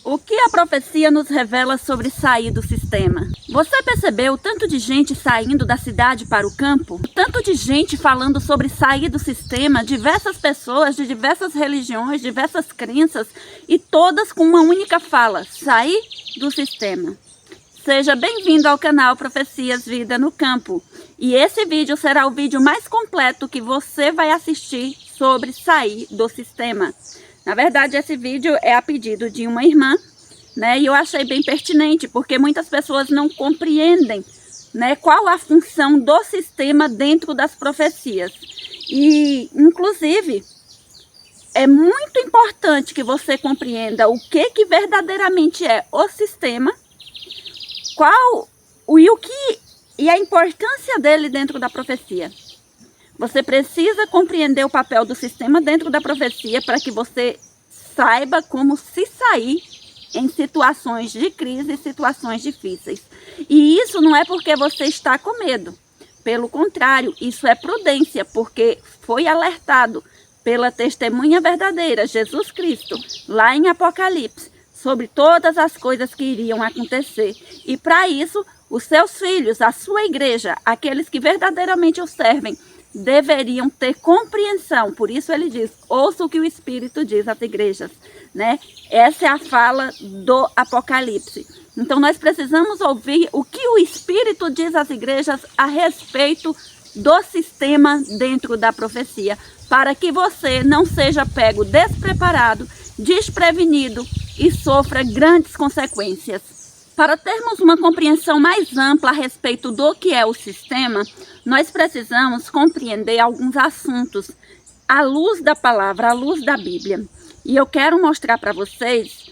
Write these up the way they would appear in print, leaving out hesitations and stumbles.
O que a profecia nos revela sobre sair do sistema? Você percebeu o tanto de gente saindo da cidade para o campo? O tanto de gente falando sobre sair do sistema, diversas pessoas de diversas religiões, diversas crenças, e todas com uma única fala: sair do sistema. Seja bem-vindo ao canal Profecias Vida no Campo. E esse vídeo será o vídeo mais completo que você vai assistir sobre sair do sistema. Na verdade, esse vídeo é a pedido de uma irmã, né? E eu achei bem pertinente, porque muitas pessoas não compreendem, né, qual a função do sistema dentro das profecias. E, inclusive, é muito importante que você compreenda o que verdadeiramente é o sistema, e a importância dele dentro da profecia. Você precisa compreender o papel do sistema dentro da profecia para que você saiba como se sair em situações de crise, situações difíceis. E isso não é porque você está com medo. Pelo contrário, isso é prudência, porque foi alertado pela testemunha verdadeira, Jesus Cristo, lá em Apocalipse, sobre todas as coisas que iriam acontecer. E para isso, os seus filhos, a sua igreja, aqueles que verdadeiramente o servem, deveriam ter compreensão. Por isso ele diz: ouça o que o Espírito diz às igrejas, né? Essa é a fala do Apocalipse. Então nós precisamos ouvir o que o Espírito diz às igrejas a respeito do sistema dentro da profecia, para que você não seja pego despreparado, desprevenido e sofra grandes consequências. Para termos uma compreensão mais ampla a respeito do que é o sistema, nós precisamos compreender alguns assuntos à luz da palavra, à luz da Bíblia. E eu quero mostrar para vocês,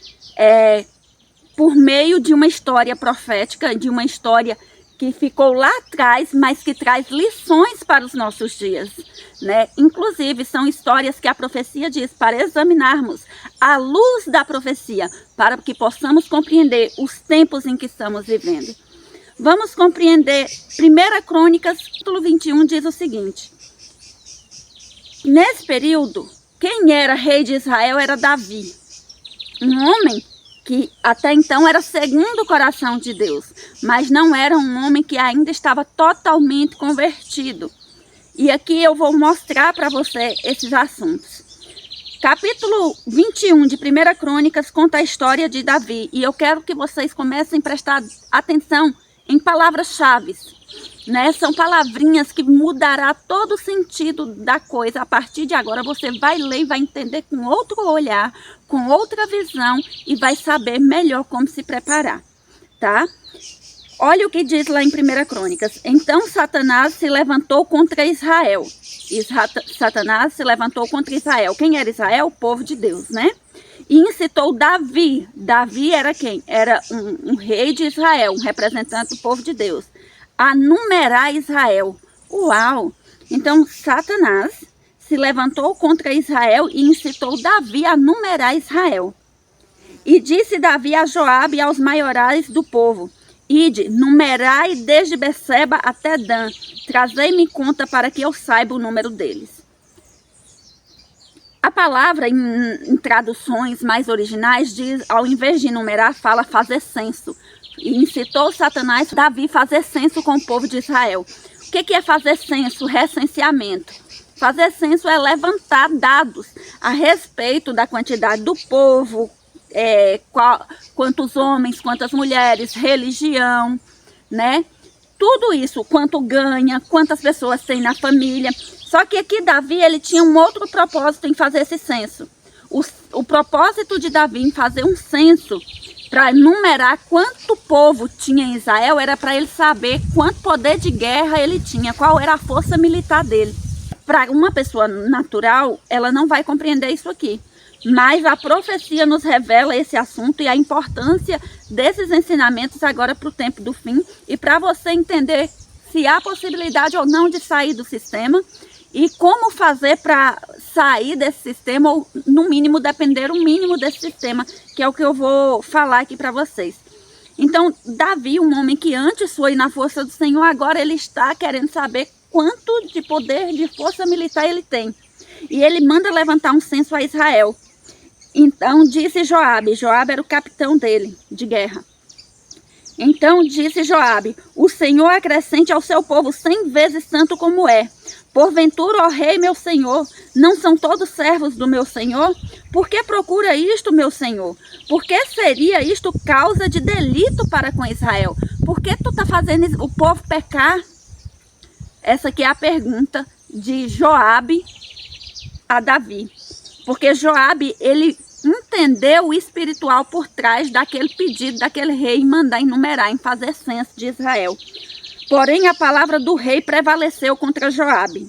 por meio de uma história profética, de uma história que ficou lá atrás, mas que traz lições para os nossos dias, né? Inclusive, são histórias que a profecia diz para examinarmos à luz da profecia, para que possamos compreender os tempos em que estamos vivendo. Vamos compreender 1 Crônicas, capítulo 21, diz o seguinte: nesse período, quem era rei de Israel era Davi, um homem que até então era segundo o coração de Deus, mas não era um homem que ainda estava totalmente convertido. E aqui eu vou mostrar para você esses assuntos. Capítulo 21 de 1 Crônicas conta a história de Davi, e eu quero que vocês comecem a prestar atenção em palavras-chave, né? São palavrinhas que mudará todo o sentido da coisa. A partir de agora você vai ler e vai entender com outro olhar, com outra visão, e vai saber melhor como se preparar, tá? Olha o que diz lá em 1 Crônicas. Então Satanás se levantou contra Israel. Satanás se levantou contra Israel. Quem era Israel? O povo de Deus, né? E incitou Davi. Davi era quem? Era um rei de Israel, um representante do povo de Deus, a numerar Israel. Uau! Então Satanás se levantou contra Israel e incitou Davi a numerar Israel. E disse Davi a Joabe e aos maiorais do povo: ide, numerai desde Beceba até Dan, trazei-me conta para que eu saiba o número deles. A palavra, em traduções mais originais, diz, ao invés de numerar, fala fazer censo. E incitou Satanás Davi fazer censo com o povo de Israel. O que é fazer censo? Recenseamento. Fazer censo é levantar dados a respeito da quantidade do povo, quantos homens, quantas mulheres, religião, né? Tudo isso, quanto ganha, quantas pessoas tem na família. Só que aqui Davi, ele tinha um outro propósito em fazer esse censo. O propósito de Davi em fazer um censo para numerar quanto povo tinha em Israel era para ele saber quanto poder de guerra ele tinha, qual era a força militar dele. Para uma pessoa natural, ela não vai compreender isso aqui. Mas a profecia nos revela esse assunto e a importância desses ensinamentos agora para o tempo do fim, e para você entender se há possibilidade ou não de sair do sistema e como fazer para sair desse sistema, ou no mínimo depender o mínimo desse sistema, que é o que eu vou falar aqui para vocês. Então Davi, um homem que antes foi na força do Senhor, agora ele está querendo saber quanto de poder, de força militar ele tem. E ele manda levantar um censo a Israel. Então disse Joabe, Joabe era o capitão dele, de guerra. Então disse Joabe, o Senhor acrescente ao seu povo 100 vezes tanto como é. Porventura, ó rei, meu senhor, não são todos servos do meu senhor? Por que procura isto, meu senhor? Por que seria isto causa de delito para com Israel? Por que tu está fazendo o povo pecar? Essa aqui é a pergunta de Joabe a Davi. Porque Joabe, ele entendeu o espiritual por trás daquele pedido daquele rei em mandar enumerar, em fazer censo de Israel. Porém, a palavra do rei prevaleceu contra Joabe.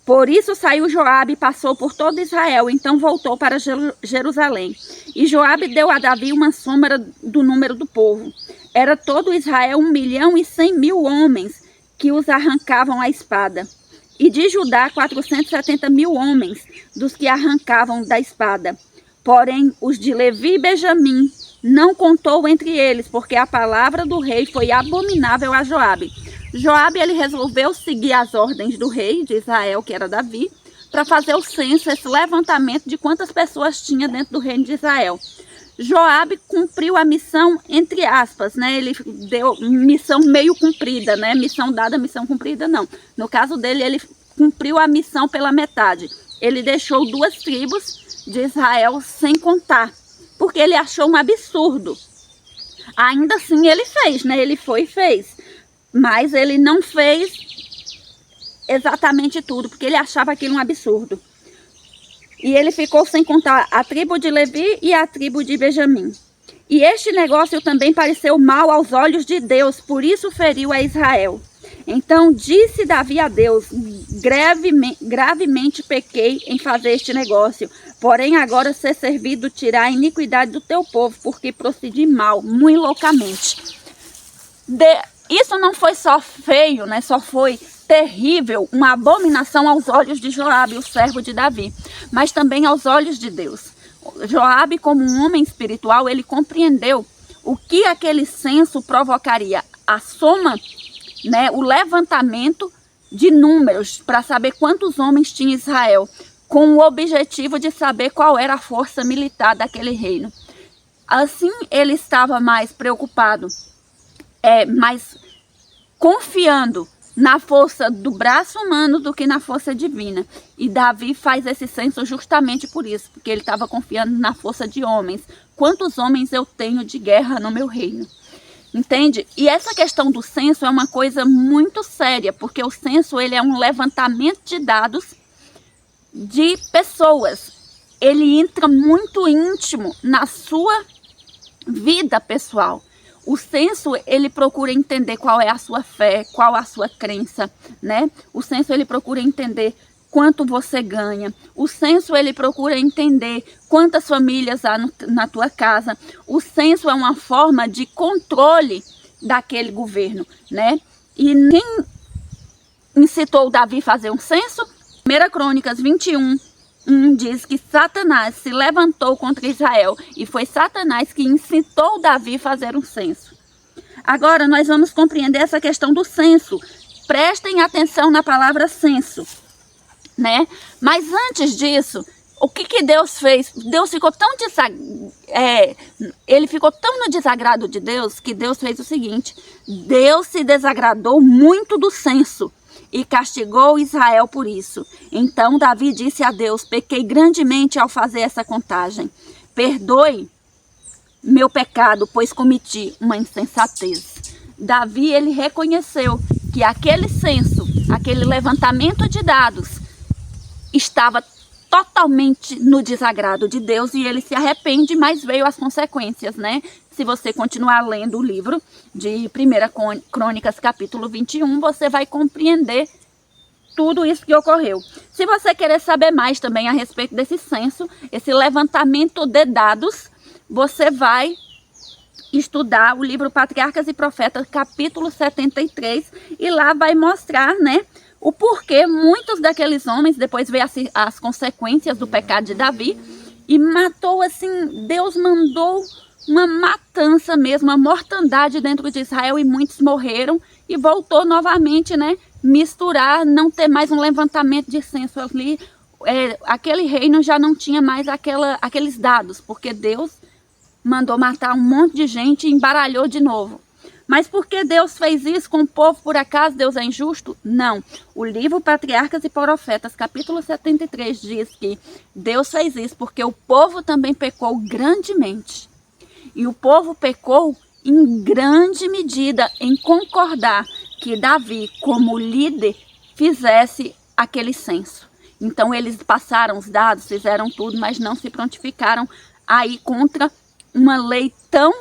Por isso saiu Joabe e passou por todo Israel, então voltou para Jerusalém. E Joabe deu a Davi uma soma do número do povo. Era todo Israel 1.100.000 homens que os arrancavam a espada. E de Judá 470.000 homens dos que arrancavam da espada. Porém, os de Levi e Benjamim não contou entre eles, porque a palavra do rei foi abominável a Joabe. Joabe, ele resolveu seguir as ordens do rei de Israel, que era Davi, para fazer o censo, esse levantamento de quantas pessoas tinha dentro do reino de Israel. Joabe cumpriu a missão, entre aspas, né? Ele deu missão meio cumprida, né? Missão dada, missão cumprida, não. No caso dele, ele cumpriu a missão pela metade. Ele deixou 2 tribos de Israel sem contar, porque ele achou um absurdo. Ainda assim ele fez, né? Ele foi e fez. Mas ele não fez exatamente tudo, porque ele achava aquilo um absurdo. E ele ficou sem contar a tribo de Levi e a tribo de Benjamim. E este negócio também pareceu mal aos olhos de Deus, por isso feriu a Israel. Então disse Davi a Deus, gravemente pequei em fazer este negócio. Porém agora ser servido tirar a iniquidade do teu povo, porque procedi mal, muito loucamente. Isso não foi só feio, né? Só foi terrível, uma abominação aos olhos de Joabe, o servo de Davi, mas também aos olhos de Deus. Joabe, como um homem espiritual, ele compreendeu o que aquele censo provocaria, a soma, né, o levantamento de números para saber quantos homens tinha Israel, com o objetivo de saber qual era a força militar daquele reino. Assim, ele estava mais preocupado, mais confiando na força do braço humano do que na força divina. E Davi faz esse censo justamente por isso, porque ele estava confiando na força de homens. Quantos homens eu tenho de guerra no meu reino? Entende? E essa questão do censo é uma coisa muito séria, porque o censo ele é um levantamento de dados de pessoas. Ele entra muito íntimo na sua vida pessoal. O censo, ele procura entender qual é a sua fé, qual a sua crença, né? O censo, ele procura entender quanto você ganha. O censo, ele procura entender quantas famílias há na tua casa. O censo é uma forma de controle daquele governo, né? E quem incitou Davi a fazer um censo? 1 Crônicas 21, diz que Satanás se levantou contra Israel e foi Satanás que incitou Davi a fazer um censo. Agora nós vamos compreender essa questão do censo. Prestem atenção na palavra censo, né? Mas antes disso, o que Deus fez? Deus ficou tão ele ficou tão no desagrado de Deus que Deus fez o seguinte: Deus se desagradou muito do censo e castigou Israel por isso. Então Davi disse a Deus: pequei grandemente ao fazer essa contagem. Perdoe meu pecado, pois cometi uma insensatez. Davi, ele reconheceu que aquele censo, aquele levantamento de dados, estava totalmente no desagrado de Deus e ele se arrepende, mas veio as consequências, né? Se você continuar lendo o livro de 1 Crônicas, capítulo 21, você vai compreender tudo isso que ocorreu. Se você querer saber mais também a respeito desse censo, esse levantamento de dados, você vai estudar o livro Patriarcas e Profetas, capítulo 73, e lá vai mostrar, né, o porquê muitos daqueles homens, depois veio as consequências do pecado de Davi, e matou assim, Deus mandou uma matança mesmo, uma mortandade dentro de Israel, e muitos morreram, e voltou novamente, né, misturar, não ter mais um levantamento de censo ali, aquele reino já não tinha mais aqueles dados, porque Deus mandou matar um monte de gente e embaralhou de novo. Mas por que Deus fez isso com o povo? Por acaso Deus é injusto? Não. O livro Patriarcas e Profetas, capítulo 73, diz que Deus fez isso porque o povo também pecou grandemente. E o povo pecou em grande medida em concordar que Davi, como líder, fizesse aquele censo. Então eles passaram os dados, fizeram tudo, mas não se prontificaram aí contra uma lei tão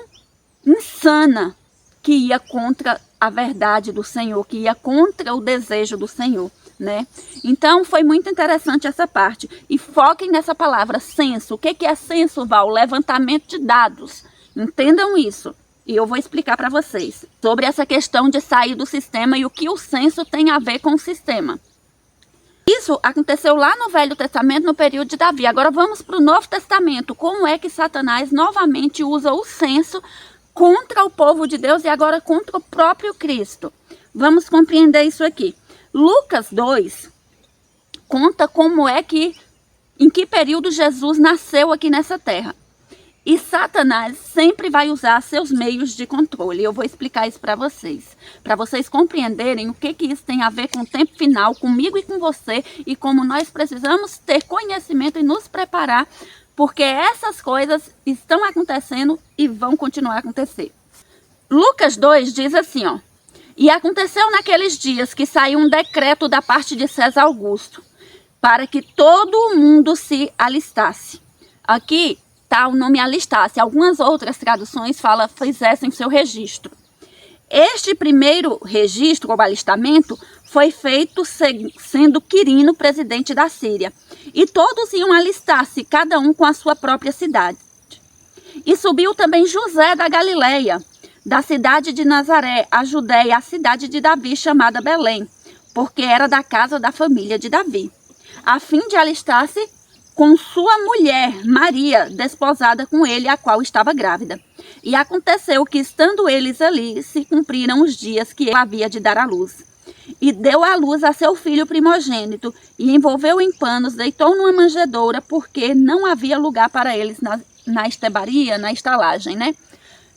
insana que ia contra a verdade do Senhor, que ia contra o desejo do Senhor, né? Então foi muito interessante essa parte. E foquem nessa palavra, censo. O que é censo, Val? Levantamento de dados. Entendam isso. E eu vou explicar para vocês sobre essa questão de sair do sistema e o que o censo tem a ver com o sistema. Isso aconteceu lá no Velho Testamento, no período de Davi. Agora vamos para o Novo Testamento. Como é que Satanás novamente usa o censo contra o povo de Deus e agora contra o próprio Cristo? Vamos compreender isso aqui. Lucas 2 conta como é que, em que período Jesus nasceu aqui nessa terra. E Satanás sempre vai usar seus meios de controle. Eu vou explicar isso para vocês compreenderem o que isso tem a ver com o tempo final, comigo e com você, e como nós precisamos ter conhecimento e nos preparar, porque essas coisas estão acontecendo e vão continuar a acontecer. Lucas 2 diz assim, ó: e aconteceu naqueles dias que saiu um decreto da parte de César Augusto, para que todo o mundo se alistasse. Aqui está o nome alistasse. Algumas outras traduções falam fizessem seu registro. Este primeiro registro, ou alistamento, foi feito sendo Quirino presidente da Síria. E todos iam alistar-se, cada um com a sua própria cidade. E subiu também José da Galileia, da cidade de Nazaré, a Judéia, a cidade de Davi, chamada Belém, porque era da casa da família de Davi, a fim de alistar-se com sua mulher, Maria, desposada com ele, a qual estava grávida. E aconteceu que, estando eles ali, se cumpriram os dias que ele havia de dar à luz. E deu à luz a seu filho primogênito, e envolveu em panos, deitou numa manjedoura, porque não havia lugar para eles na estebaria, na estalagem, né?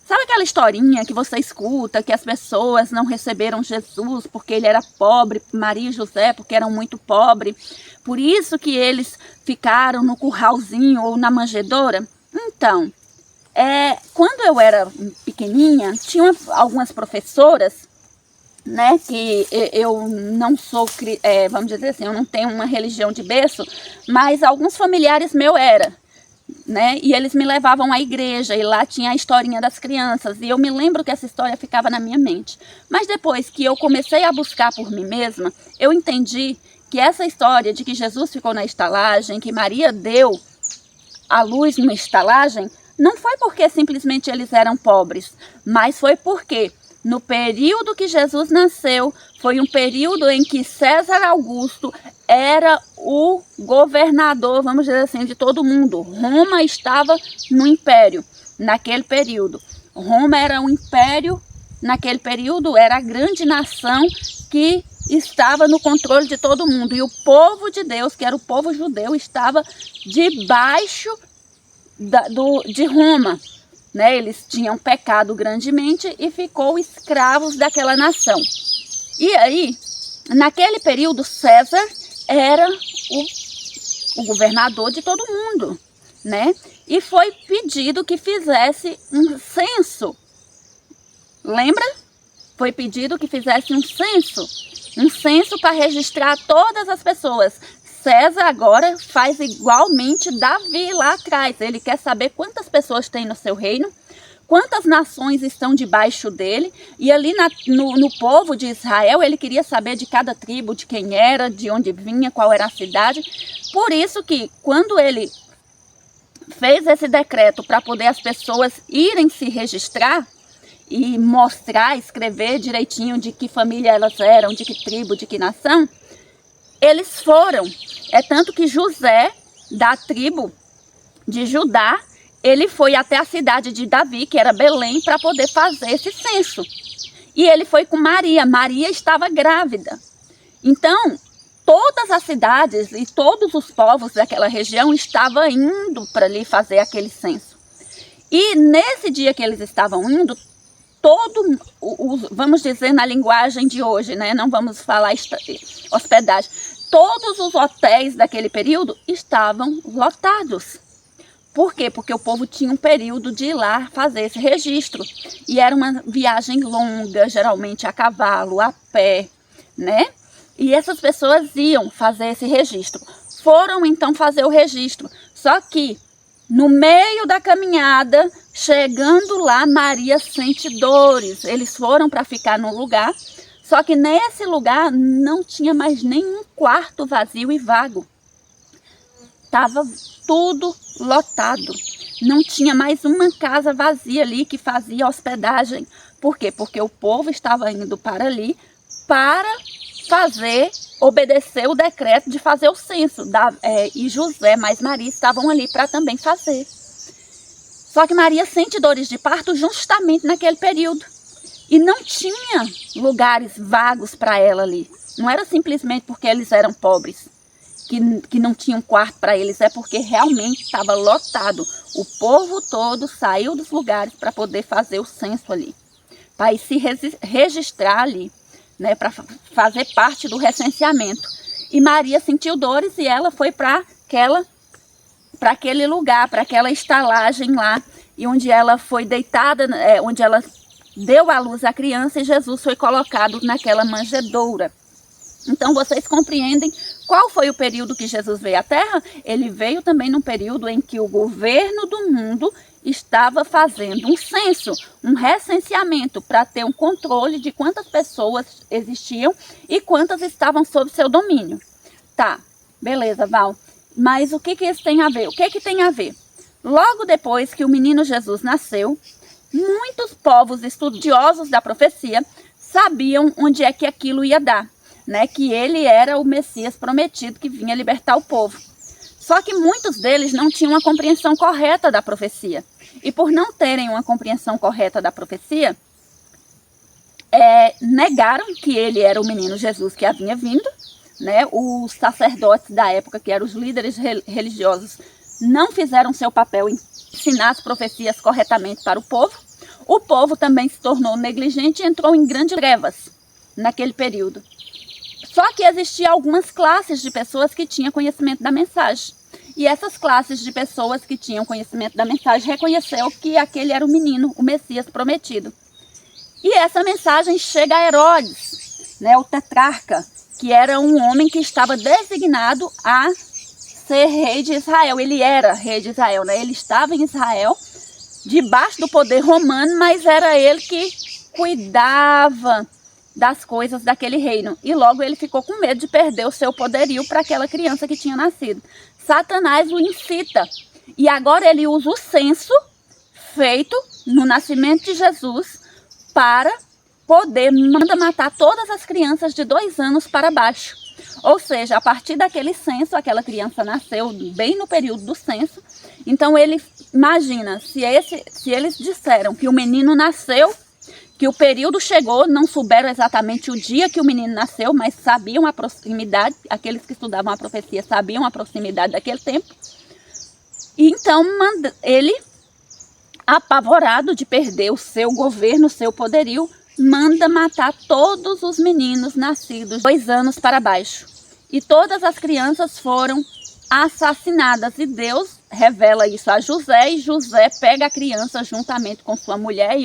Sabe aquela historinha que você escuta, que as pessoas não receberam Jesus porque ele era pobre, Maria e José porque eram muito pobres, por isso que eles ficaram no curralzinho ou na manjedoura? Então, quando eu era pequenininha, tinha algumas professoras, né, que eu não sou, vamos dizer assim, eu não tenho uma religião de berço, mas alguns familiares meus eram, né? E eles me levavam à igreja e lá tinha a historinha das crianças e eu me lembro que essa história ficava na minha mente. Mas depois que eu comecei a buscar por mim mesma, eu entendi que essa história de que Jesus ficou na estalagem, que Maria deu à luz numa estalagem, não foi porque simplesmente eles eram pobres, mas foi porque no período que Jesus nasceu, foi um período em que César Augusto era o governador, vamos dizer assim, de todo mundo. Roma estava no império naquele período. Roma era um império naquele período, era a grande nação que estava no controle de todo mundo. E o povo de Deus, que era o povo judeu, estava debaixo de Roma. Né? Eles tinham pecado grandemente e ficou escravos daquela nação. E aí, naquele período, César era o governador de todo mundo, né? E foi pedido que fizesse um censo. Lembra? Foi pedido que fizesse um censo para registrar todas as pessoas. César agora faz igualmente Davi lá atrás. Ele quer saber quantas pessoas tem no seu reino, quantas nações estão debaixo dele. E ali no povo de Israel, ele queria saber de cada tribo, de quem era, de onde vinha, qual era a cidade. Por isso que quando ele fez esse decreto para poder as pessoas irem se registrar e mostrar, escrever direitinho de que família elas eram, de que tribo, de que nação, eles foram. É tanto que José, da tribo de Judá, ele foi até a cidade de Davi, que era Belém, para poder fazer esse censo. E ele foi com Maria. Maria estava grávida. Então, todas as cidades e todos os povos daquela região estavam indo para ali fazer aquele censo. E nesse dia que eles estavam indo, vamos dizer na linguagem de hoje, né? Não vamos falar hospedagem. Todos os hotéis daquele período estavam lotados. Por quê? Porque o povo tinha um período de ir lá fazer esse registro. E era uma viagem longa, geralmente a cavalo, a pé, né? E essas pessoas iam fazer esse registro. Foram então fazer o registro. Só que no meio da caminhada, chegando lá, Maria sente dores. Eles foram para ficar num lugar. Só que nesse lugar não tinha mais nenhum quarto vazio e vago. Estava tudo lotado. Não tinha mais uma casa vazia ali que fazia hospedagem. Por quê? Porque o povo estava indo para ali para obedecer o decreto de fazer o censo. E José mais Maria estavam ali para também fazer. Só que Maria sente dores de parto justamente naquele período. E não tinha lugares vagos para ela ali. Não era simplesmente porque eles eram pobres que não tinham quarto para eles, é porque realmente estava lotado. O povo todo saiu dos lugares para poder fazer o censo ali, para se registrar ali, né, para fazer parte do recenseamento. E Maria sentiu dores e ela foi para aquele lugar, para aquela estalagem lá, e onde ela foi deitada, onde ela deu à luz a criança, e Jesus foi colocado naquela manjedoura. Então vocês compreendem qual foi o período que Jesus veio à Terra? Ele veio também num período em que o governo do mundo estava fazendo um censo, um recenseamento, para ter um controle de quantas pessoas existiam e quantas estavam sob seu domínio. Tá, beleza, Val. Mas o que isso tem a ver? O que tem a ver? Logo depois que o menino Jesus nasceu, muitos povos estudiosos da profecia sabiam onde é que aquilo ia dar, né? Que ele era o Messias prometido que vinha libertar o povo. Só que muitos deles não tinham uma compreensão correta da profecia. E por não terem uma compreensão correta da profecia, negaram que ele era o menino Jesus que havia vindo, né? Os sacerdotes da época, que eram os líderes religiosos, não fizeram seu papel em ensinar as profecias corretamente para o povo. O povo também se tornou negligente e entrou em grandes trevas naquele período. Só que existiam algumas classes de pessoas que tinham conhecimento da mensagem. E essas classes de pessoas que tinham conhecimento da mensagem reconheceu que aquele era o menino, o Messias prometido. E essa mensagem chega a Herodes, né, o tetrarca, que era um homem que estava designado a ser rei de Israel. Ele era rei de Israel, né? Ele estava em Israel, debaixo do poder romano, mas era ele que cuidava das coisas daquele reino. E logo ele ficou com medo de perder o seu poderio para aquela criança que tinha nascido. Satanás o incita. E agora ele usa o censo feito no nascimento de Jesus para poder matar todas as crianças de 2 anos para baixo. Ou seja, a partir daquele censo, aquela criança nasceu bem no período do censo. Então ele imagina, se eles disseram que o menino nasceu, que o período chegou, não souberam exatamente o dia que o menino nasceu, mas sabiam a proximidade, aqueles que estudavam a profecia sabiam a proximidade daquele tempo. E então ele, apavorado de perder o seu governo, o seu poderio, manda matar todos os meninos nascidos 2 anos para baixo. E todas as crianças foram assassinadas. E Deus revela isso a José, e José pega a criança juntamente com sua mulher e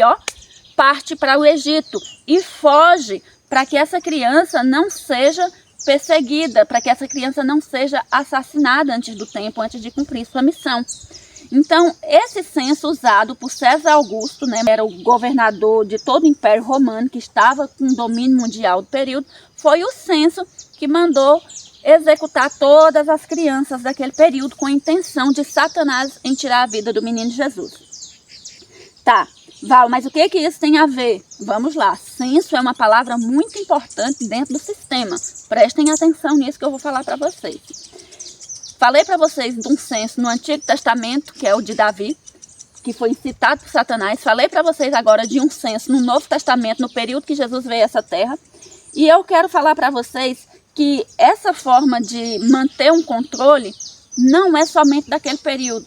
parte para o Egito e foge para que essa criança não seja perseguida, para que essa criança não seja assassinada antes do tempo, antes de cumprir sua missão. Então, esse censo usado por César Augusto, né, era o governador de todo o Império Romano, que estava com o domínio mundial do período, foi o censo que mandou executar todas as crianças daquele período com a intenção de Satanás em tirar a vida do menino Jesus. Tá, Val, mas o que isso tem a ver? Vamos lá, censo é uma palavra muito importante dentro do sistema. Prestem atenção nisso que eu vou falar para vocês. Falei para vocês de um censo no Antigo Testamento, que é o de Davi, que foi incitado por Satanás. Falei para vocês agora de um censo no Novo Testamento, no período que Jesus veio a essa terra. E eu quero falar para vocês que essa forma de manter um controle não é somente daquele período,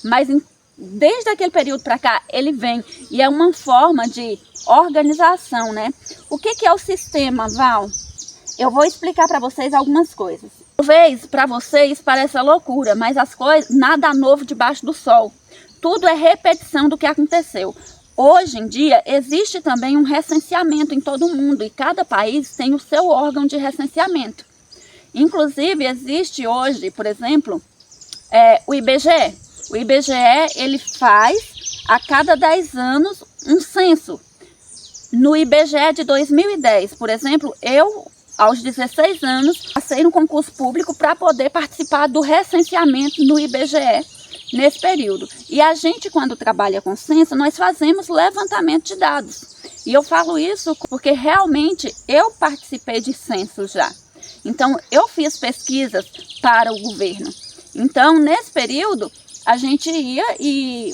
mas desde aquele período para cá ele vem, e é uma forma de organização, né? O que é o sistema, Val? Eu vou explicar para vocês algumas coisas. Talvez para vocês pareça loucura, mas as coisas, nada novo debaixo do sol. Tudo é repetição do que aconteceu. Hoje em dia existe também um recenseamento em todo o mundo, e cada país tem o seu órgão de recenseamento. Inclusive existe hoje, por exemplo, o IBGE. O IBGE ele faz a cada 10 anos um censo. No IBGE de 2010, por exemplo, eu, aos 16 anos, passei no concurso público para poder participar do recenseamento no IBGE nesse período. E a gente, quando trabalha com censo, nós fazemos levantamento de dados. E eu falo isso porque realmente eu participei de censo já. Então, eu fiz pesquisas para o governo. Então, nesse período, a gente ia e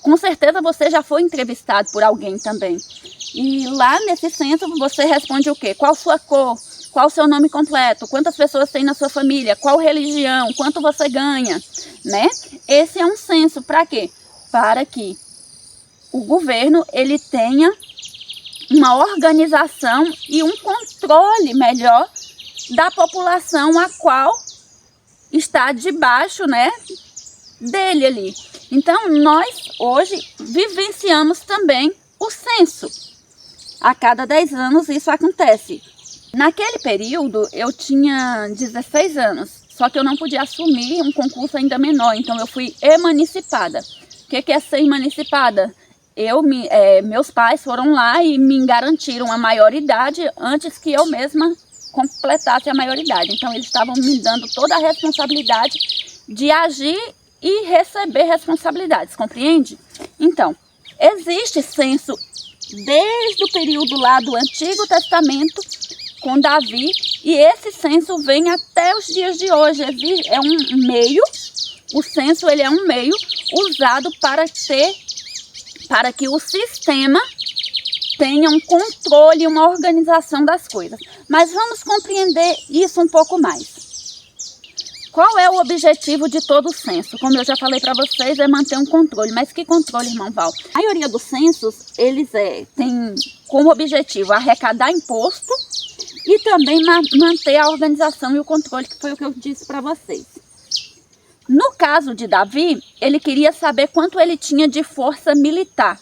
com certeza você já foi entrevistado por alguém também. E lá nesse censo você responde o quê? Qual sua cor? Qual o seu nome completo? Quantas pessoas tem na sua família? Qual religião? Quanto você ganha? Né? Esse é um censo para quê? Para que o governo ele tenha uma organização e um controle melhor da população a qual está debaixo, né, dele ali. Então, nós hoje vivenciamos também o censo. A cada 10 anos isso acontece. Naquele período, eu tinha 16 anos, só que eu não podia assumir um concurso ainda menor, então eu fui emancipada. O que é ser emancipada? Meus pais foram lá e me garantiram a maioridade antes que eu mesma completasse a maioridade. Então, eles estavam me dando toda a responsabilidade de agir e receber responsabilidades, compreende? Então, existe censo desde o período lá do Antigo Testamento com Davi, e esse censo vem até os dias de hoje. É um meio, o censo ele é um meio usado para que o sistema tenha um controle e uma organização das coisas. Mas vamos compreender isso um pouco mais. Qual é o objetivo de todo o censo? Como eu já falei para vocês, é manter um controle. Mas que controle, irmão Val? A maioria dos censos, eles têm como objetivo arrecadar imposto e também manter a organização e o controle, que foi o que eu disse para vocês. No caso de Davi, ele queria saber quanto ele tinha de força militar.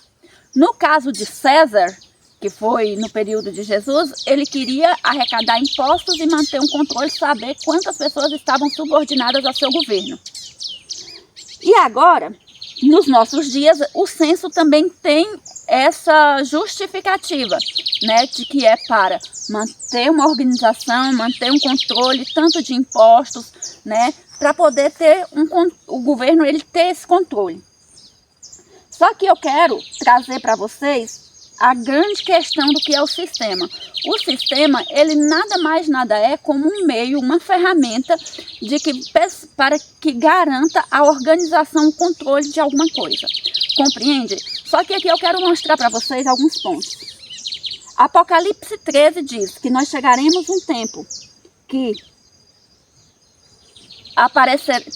No caso de César, que foi no período de Jesus, ele queria arrecadar impostos e manter um controle, saber quantas pessoas estavam subordinadas ao seu governo. E agora, nos nossos dias, o censo também tem essa justificativa, né, de que é para manter uma organização, manter um controle tanto de impostos, né, para poder ter o governo ele ter esse controle. Só que eu quero trazer para vocês a grande questão do que é o sistema. O sistema, ele nada mais nada é como um meio, uma ferramenta para que garanta a organização, o controle de alguma coisa. Compreende? Só que aqui eu quero mostrar para vocês alguns pontos. Apocalipse 13 diz que nós chegaremos um tempo que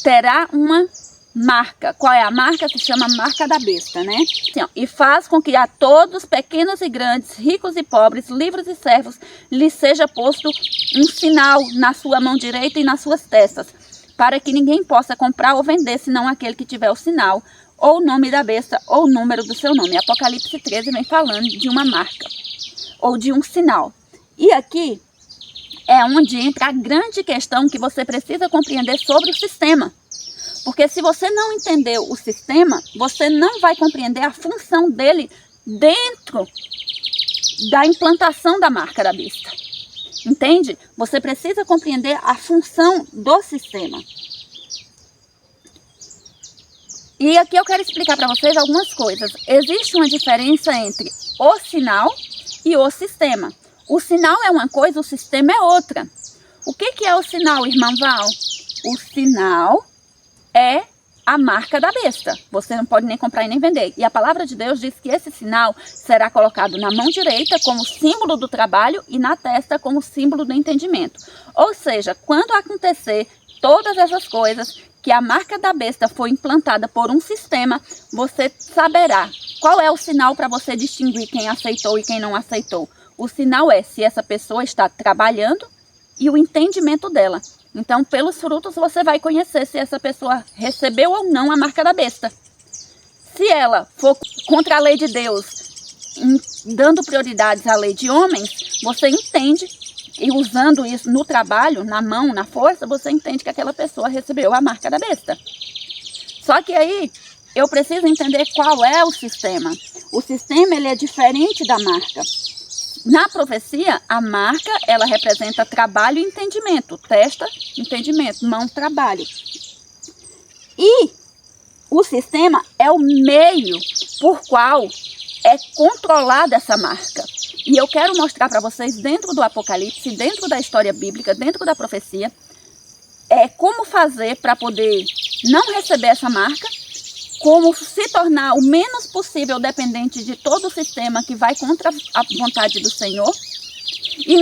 terá uma marca. Qual é a marca? Se chama marca da besta, né? Assim, e faz com que a todos, pequenos e grandes, ricos e pobres, livres e servos, lhes seja posto um sinal na sua mão direita e nas suas testas, para que ninguém possa comprar ou vender, senão aquele que tiver o sinal, ou o nome da besta, ou o número do seu nome. Apocalipse 13 vem falando de uma marca, ou de um sinal. E aqui é onde entra a grande questão que você precisa compreender sobre o sistema. Porque se você não entender o sistema, você não vai compreender a função dele dentro da implantação da marca da besta. Entende? Você precisa compreender a função do sistema. E aqui eu quero explicar para vocês algumas coisas. Existe uma diferença entre o sinal e o sistema. O sinal é uma coisa, o sistema é outra. O que é o sinal, irmã Val? O sinal é a marca da besta. Você não pode nem comprar e nem vender. E a palavra de Deus diz que esse sinal será colocado na mão direita como símbolo do trabalho e na testa como símbolo do entendimento. Ou seja, quando acontecer todas essas coisas, que a marca da besta foi implantada por um sistema, você saberá qual é o sinal para você distinguir quem aceitou e quem não aceitou. O sinal é se essa pessoa está trabalhando e o entendimento dela. Então, pelos frutos, você vai conhecer se essa pessoa recebeu ou não a marca da besta. Se ela for contra a lei de Deus, dando prioridades à lei de homens, você entende, e usando isso no trabalho, na mão, na força, você entende que aquela pessoa recebeu a marca da besta. Só que aí, eu preciso entender qual é o sistema. O sistema, ele é diferente da marca. Na profecia, a marca, ela representa trabalho e entendimento. Testa, entendimento, mão, trabalho. E o sistema é o meio por qual é controlada essa marca. E eu quero mostrar para vocês, dentro do Apocalipse, dentro da história bíblica, dentro da profecia, como fazer para poder não receber essa marca, como se tornar o menos possível dependente de todo o sistema que vai contra a vontade do Senhor. E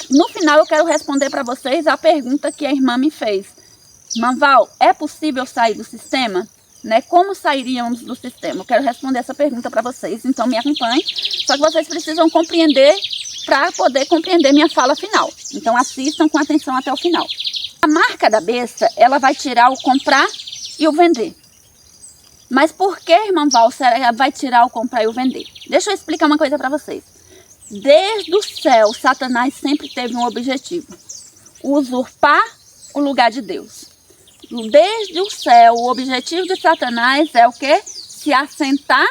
no final eu quero responder para vocês a pergunta que a irmã me fez. Irmã Val, é possível sair do sistema? Né? Como sairíamos do sistema? Eu quero responder essa pergunta para vocês, então me acompanhem. Só que vocês precisam compreender para poder compreender minha fala final. Então assistam com atenção até o final. A marca da besta, ela vai tirar o comprar e o vender. Mas por que, irmã Val, vai tirar o comprar e o vender? Deixa eu explicar uma coisa para vocês. Desde o céu, Satanás sempre teve um objetivo: usurpar o lugar de Deus. Desde o céu, o objetivo de Satanás é o quê? Se assentar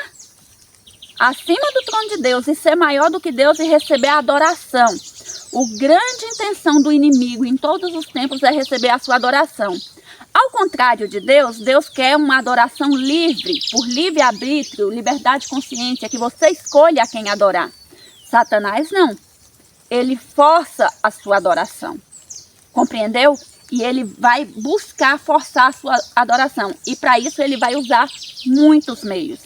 acima do trono de Deus e ser maior do que Deus e receber a adoração. A grande intenção do inimigo em todos os tempos é receber a sua adoração. Ao contrário de Deus, Deus quer uma adoração livre, por livre-arbítrio, liberdade de consciência, que você escolha a quem adorar. Satanás não. Ele força a sua adoração. Compreendeu? E ele vai buscar forçar a sua adoração. E para isso ele vai usar muitos meios.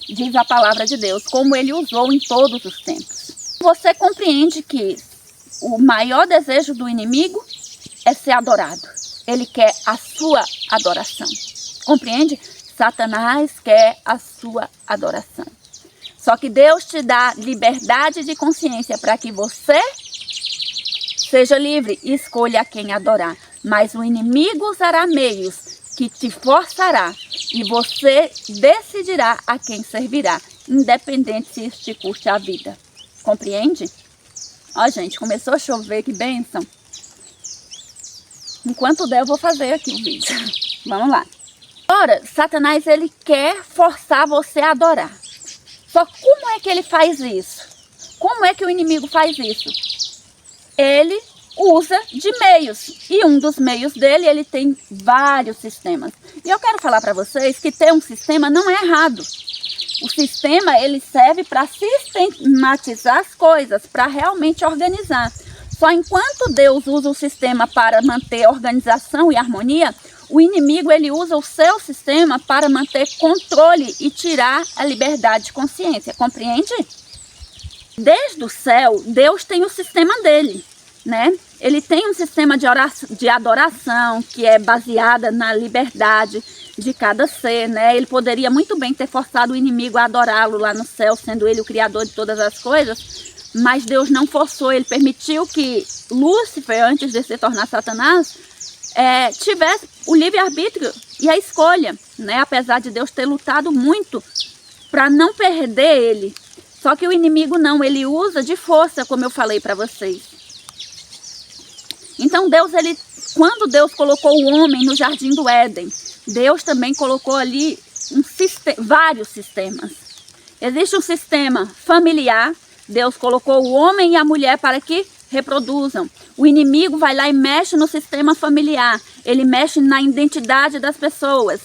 Diz a palavra de Deus, como ele usou em todos os tempos. Você compreende que o maior desejo do inimigo é ser adorado. Ele quer a sua adoração. Compreende? Satanás quer a sua adoração. Só que Deus te dá liberdade de consciência para que você seja livre e escolha a quem adorar. Mas o inimigo usará meios que te forçará e você decidirá a quem servirá, independente se isso te custe a vida. Compreende? Ó, gente, começou a chover, que bênção. Enquanto der, eu vou fazer aqui o vídeo. Vamos lá. Ora, Satanás, ele quer forçar você a adorar. Só como é que ele faz isso? Como é que o inimigo faz isso? Ele usa de meios. E um dos meios dele, ele tem vários sistemas. E eu quero falar para vocês que ter um sistema não é errado. O sistema, ele serve para sistematizar as coisas, para realmente organizar. Só enquanto Deus usa o sistema para manter organização e harmonia, o inimigo, ele usa o seu sistema para manter controle e tirar a liberdade de consciência. Compreende? Desde o céu, Deus tem o sistema dele, né? Ele tem um sistema de adoração que é baseada na liberdade de cada ser, né? Ele poderia muito bem ter forçado o inimigo a adorá-lo lá no céu, sendo ele o criador de todas as coisas, mas Deus não forçou. Ele permitiu que Lúcifer, antes de se tornar Satanás, tivesse o livre-arbítrio e a escolha, né? Apesar de Deus ter lutado muito para não perder ele. Só que o inimigo não, ele usa de força, como eu falei para vocês. Então quando Deus colocou o homem no jardim do Éden, Deus também colocou ali vários sistemas. Existe um sistema familiar. Deus colocou o homem e a mulher para que reproduzam. O inimigo vai lá e mexe no sistema familiar. Ele mexe na identidade das pessoas.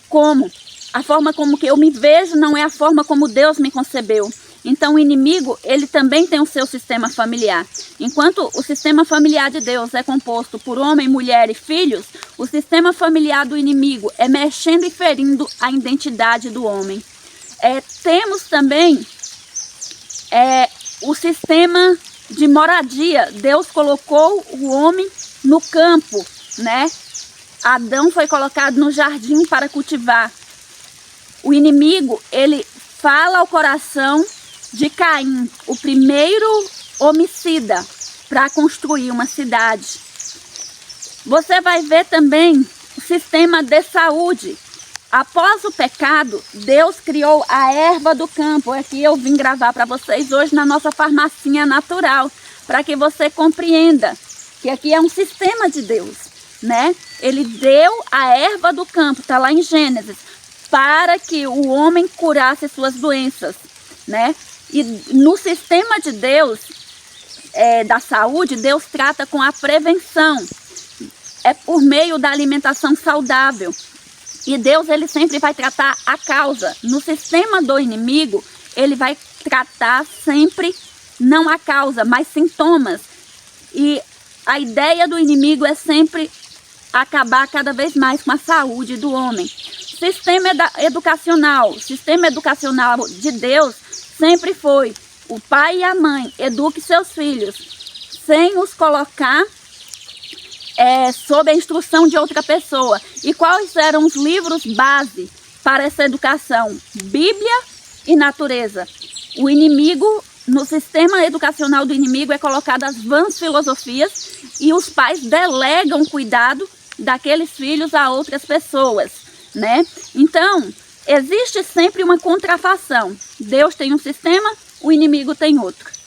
Como? A forma como que eu me vejo não é a forma como Deus me concebeu. Então o inimigo, ele também tem o seu sistema familiar. Enquanto o sistema familiar de Deus é composto por homem, mulher e filhos, o sistema familiar do inimigo é mexendo e ferindo a identidade do homem. Temos também o sistema de moradia. Deus colocou o homem no campo, né? Adão foi colocado no jardim para cultivar. O inimigo, ele fala ao coração de Caim, o primeiro homicida, para construir uma cidade. Você vai ver também o sistema de saúde. Após o pecado, Deus criou a erva do campo. Aqui eu vim gravar para vocês hoje na nossa farmacinha natural, para que você compreenda que aqui é um sistema de Deus, né? Ele deu a erva do campo, está lá em Gênesis, para que o homem curasse suas doenças, né? E no sistema de Deus, da saúde, Deus trata com a prevenção. É por meio da alimentação saudável. E Deus, ele sempre vai tratar a causa. No sistema do inimigo, ele vai tratar sempre não a causa, mas sintomas. E a ideia do inimigo é sempre acabar cada vez mais com a saúde do homem. Sistema educacional. O sistema educacional de Deus sempre foi: o pai e a mãe eduquem seus filhos sem os colocar sob a instrução de outra pessoa. E quais eram os livros base para essa educação? Bíblia e natureza. O inimigo, no sistema educacional do inimigo, é colocado as vãs filosofias, e os pais delegam cuidado daqueles filhos a outras pessoas, né? Então, existe sempre uma contrafação. Deus tem um sistema, o inimigo tem outro.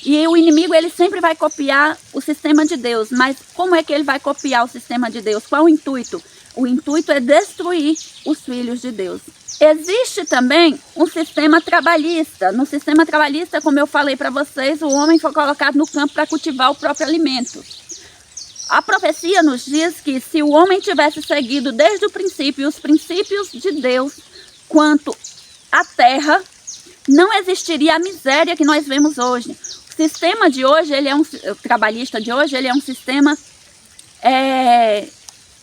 E o inimigo, ele sempre vai copiar o sistema de Deus. Mas como é que ele vai copiar o sistema de Deus? Qual o intuito? O intuito é destruir os filhos de Deus. Existe também um sistema trabalhista. No sistema trabalhista, como eu falei para vocês, o homem foi colocado no campo para cultivar o próprio alimento. A profecia nos diz que se o homem tivesse seguido desde o princípio os princípios de Deus quanto à terra, não existiria a miséria que nós vemos hoje. O sistema de hoje, o trabalhista de hoje, ele é um sistema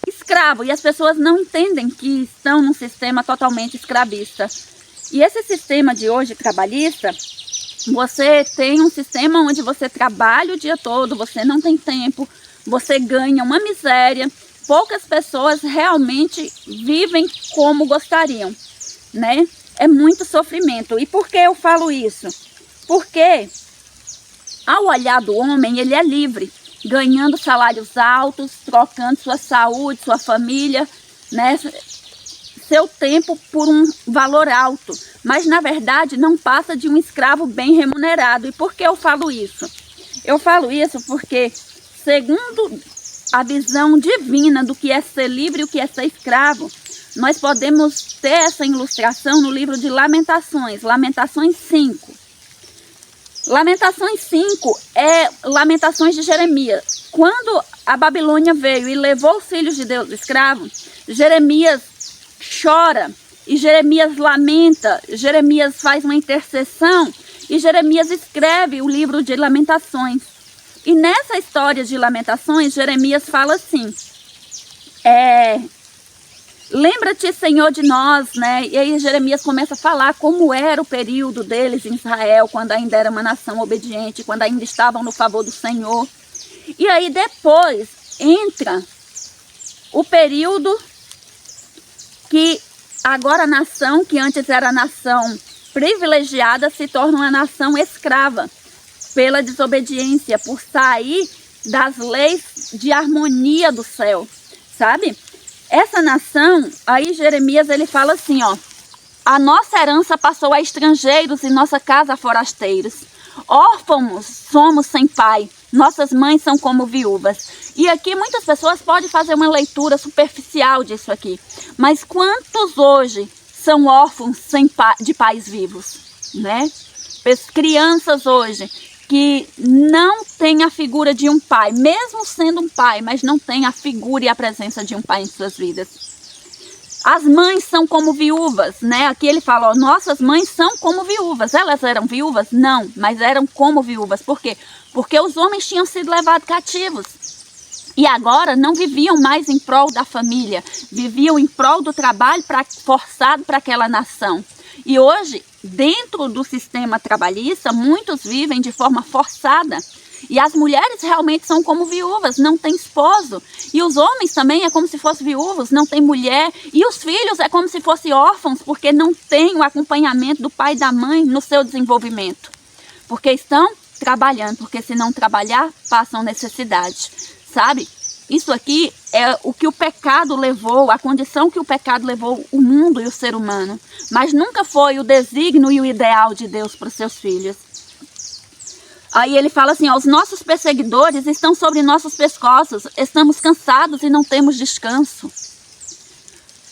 escravo, e as pessoas não entendem que estão num sistema totalmente escravista. E esse sistema de hoje trabalhista, você tem um sistema onde você trabalha o dia todo, você não tem tempo, você ganha uma miséria, poucas pessoas realmente vivem como gostariam, né? É muito sofrimento. E por que eu falo isso? Porque ao olhar do homem, ele é livre, ganhando salários altos, trocando sua saúde, sua família, né, seu tempo por um valor alto. Mas, na verdade, não passa de um escravo bem remunerado. E por que eu falo isso? Eu falo isso porque, segundo a visão divina do que é ser livre e o que é ser escravo, nós podemos ter essa ilustração no livro de Lamentações, Lamentações 5. Lamentações 5 é Lamentações de Jeremias. Quando a Babilônia veio e levou os filhos de Deus escravos, Jeremias chora e Jeremias lamenta, Jeremias faz uma intercessão e Jeremias escreve o livro de Lamentações. E nessa história de Lamentações, Jeremias fala assim: lembra-te, Senhor, de nós, né? E aí Jeremias começa a falar como era o período deles em Israel, quando ainda era uma nação obediente, quando ainda estavam no favor do Senhor. E aí depois entra o período que agora a nação, que antes era nação privilegiada, se torna uma nação escrava pela desobediência, por sair das leis de harmonia do céu, sabe? Essa nação, aí Jeremias ele fala assim, ó: a nossa herança passou a estrangeiros e nossa casa a forasteiros. Órfãos somos sem pai, nossas mães são como viúvas. E aqui muitas pessoas podem fazer uma leitura superficial disso aqui. Mas quantos hoje são órfãos de pais vivos, né? Crianças hoje que não tem a figura de um pai, mesmo sendo um pai, mas não tem a figura e a presença de um pai em suas vidas. As mães são como viúvas, né? Aqui ele fala, ó, nossas mães são como viúvas. Elas eram viúvas? Não, mas eram como viúvas. Por quê? Porque os homens tinham sido levados cativos. E agora não viviam mais em prol da família, viviam em prol do trabalho forçado para aquela nação. E hoje, dentro do sistema trabalhista, muitos vivem de forma forçada. E as mulheres realmente são como viúvas, não têm esposo. E os homens também é como se fossem viúvos, não tem mulher. E os filhos é como se fossem órfãos, porque não tem o acompanhamento do pai e da mãe no seu desenvolvimento. Porque estão trabalhando, porque se não trabalhar, passam necessidade. Sabe? Isso aqui é o que o pecado levou, a condição que o pecado levou o mundo e o ser humano. Mas nunca foi o desígnio e o ideal de Deus para os seus filhos. Aí ele fala assim, ó, os nossos perseguidores estão sobre nossos pescoços, estamos cansados e não temos descanso.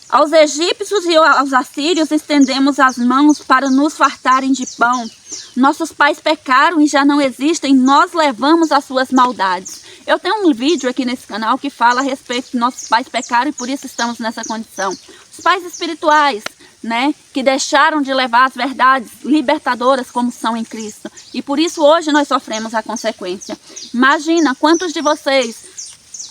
Aos egípcios e aos assírios estendemos as mãos para nos fartarem de pão. Nossos pais pecaram e já não existem, nós levamos as suas maldades. Eu tenho um vídeo aqui nesse canal que fala a respeito de nossos pais pecaram e por isso estamos nessa condição. Os pais espirituais, né, que deixaram de levar as verdades libertadoras como são em Cristo. E por isso hoje nós sofremos a consequência. Imagina quantos de vocês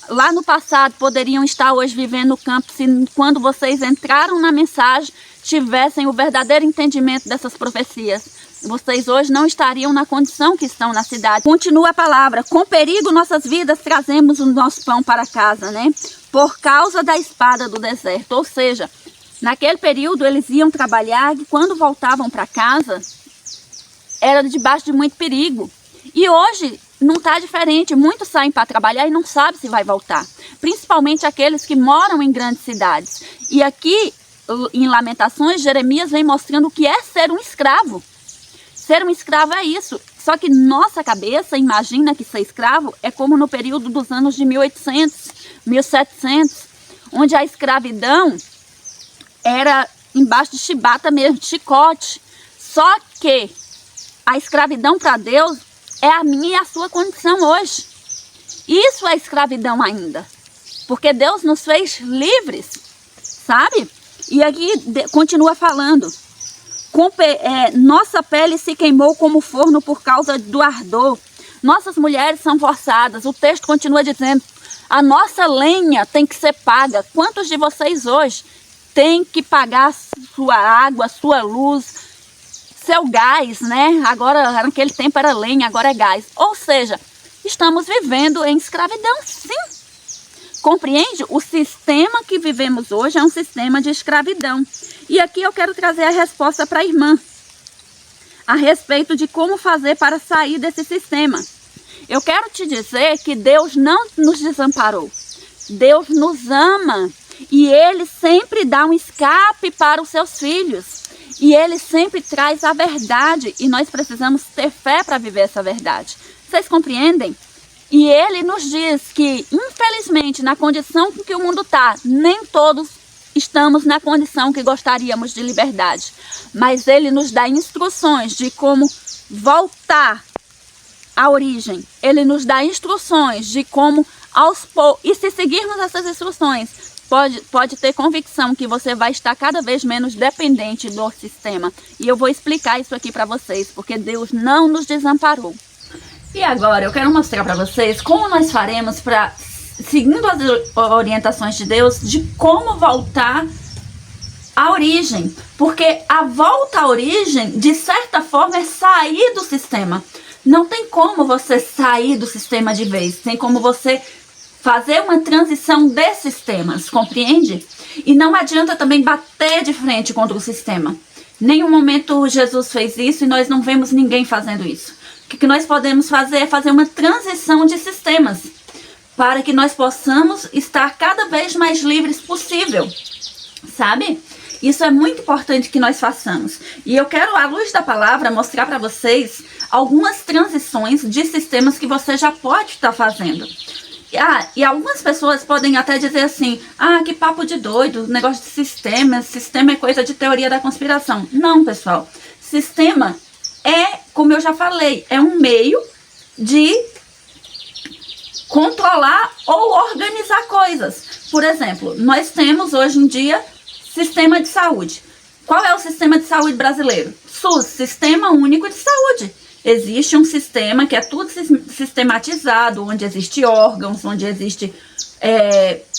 lá no passado poderiam estar hoje vivendo no campo se quando vocês entraram na mensagem tivessem o verdadeiro entendimento dessas profecias. Vocês hoje não estariam na condição que estão na cidade. Continua a palavra, com perigo nossas vidas trazemos o nosso pão para casa, né? Por causa da espada do deserto. Ou seja, naquele período eles iam trabalhar e quando voltavam para casa era debaixo de muito perigo. E hoje não está diferente, muitos saem para trabalhar e não sabem se vai voltar. Principalmente aqueles que moram em grandes cidades. E aqui em Lamentações, Jeremias vem mostrando o que é ser um escravo. Ser um escravo é isso. Só que nossa cabeça imagina que ser escravo é como no período dos anos de 1800, 1700, onde a escravidão era embaixo de chibata mesmo, de chicote. Só que a escravidão para Deus é a minha e a sua condição hoje. Isso é escravidão ainda. Porque Deus nos fez livres, sabe? E aqui continua falando. Nossa pele se queimou como forno por causa do ardor. Nossas mulheres são forçadas. O texto continua dizendo, a nossa lenha tem que ser paga. Quantos de vocês hoje têm que pagar sua água, sua luz, seu gás, né? Agora, naquele tempo era lenha, agora é gás. Ou seja, estamos vivendo em escravidão, sim. Compreende? O sistema que vivemos hoje é um sistema de escravidão. E aqui eu quero trazer a resposta para a irmã, a respeito de como fazer para sair desse sistema. Eu quero te dizer que Deus não nos desamparou. Deus nos ama e Ele sempre dá um escape para os seus filhos. E Ele sempre traz a verdade e nós precisamos ter fé para viver essa verdade. Vocês compreendem? E Ele nos diz que, infelizmente, na condição com que o mundo está, nem todos estamos na condição que gostaríamos de liberdade. Mas Ele nos dá instruções de como voltar à origem. Ele nos dá instruções de como aos poucos. E se seguirmos essas instruções, pode ter convicção que você vai estar cada vez menos dependente do sistema. E eu vou explicar isso aqui para vocês, porque Deus não nos desamparou. E agora eu quero mostrar para vocês como nós faremos para, seguindo as orientações de Deus, de como voltar à origem. Porque a volta à origem, de certa forma, é sair do sistema. Não tem como você sair do sistema de vez. Tem como você fazer uma transição de sistemas, compreende? E não adianta também bater de frente contra o sistema. Em nenhum momento Jesus fez isso e nós não vemos ninguém fazendo isso. O que nós podemos fazer é fazer uma transição de sistemas para que nós possamos estar cada vez mais livres possível, sabe? Isso é muito importante que nós façamos. E eu quero, à luz da palavra, mostrar para vocês algumas transições de sistemas que você já pode estar fazendo. E algumas pessoas podem até dizer assim, que papo de doido, negócio de sistema é coisa de teoria da conspiração. Não, pessoal, sistema é, como eu já falei, é um meio de controlar ou organizar coisas. Por exemplo, nós temos hoje em dia Sistema de saúde. Qual é o sistema de saúde brasileiro? SUS, Sistema Único de Saúde. Existe um sistema que é tudo sistematizado, onde existe órgãos, onde existe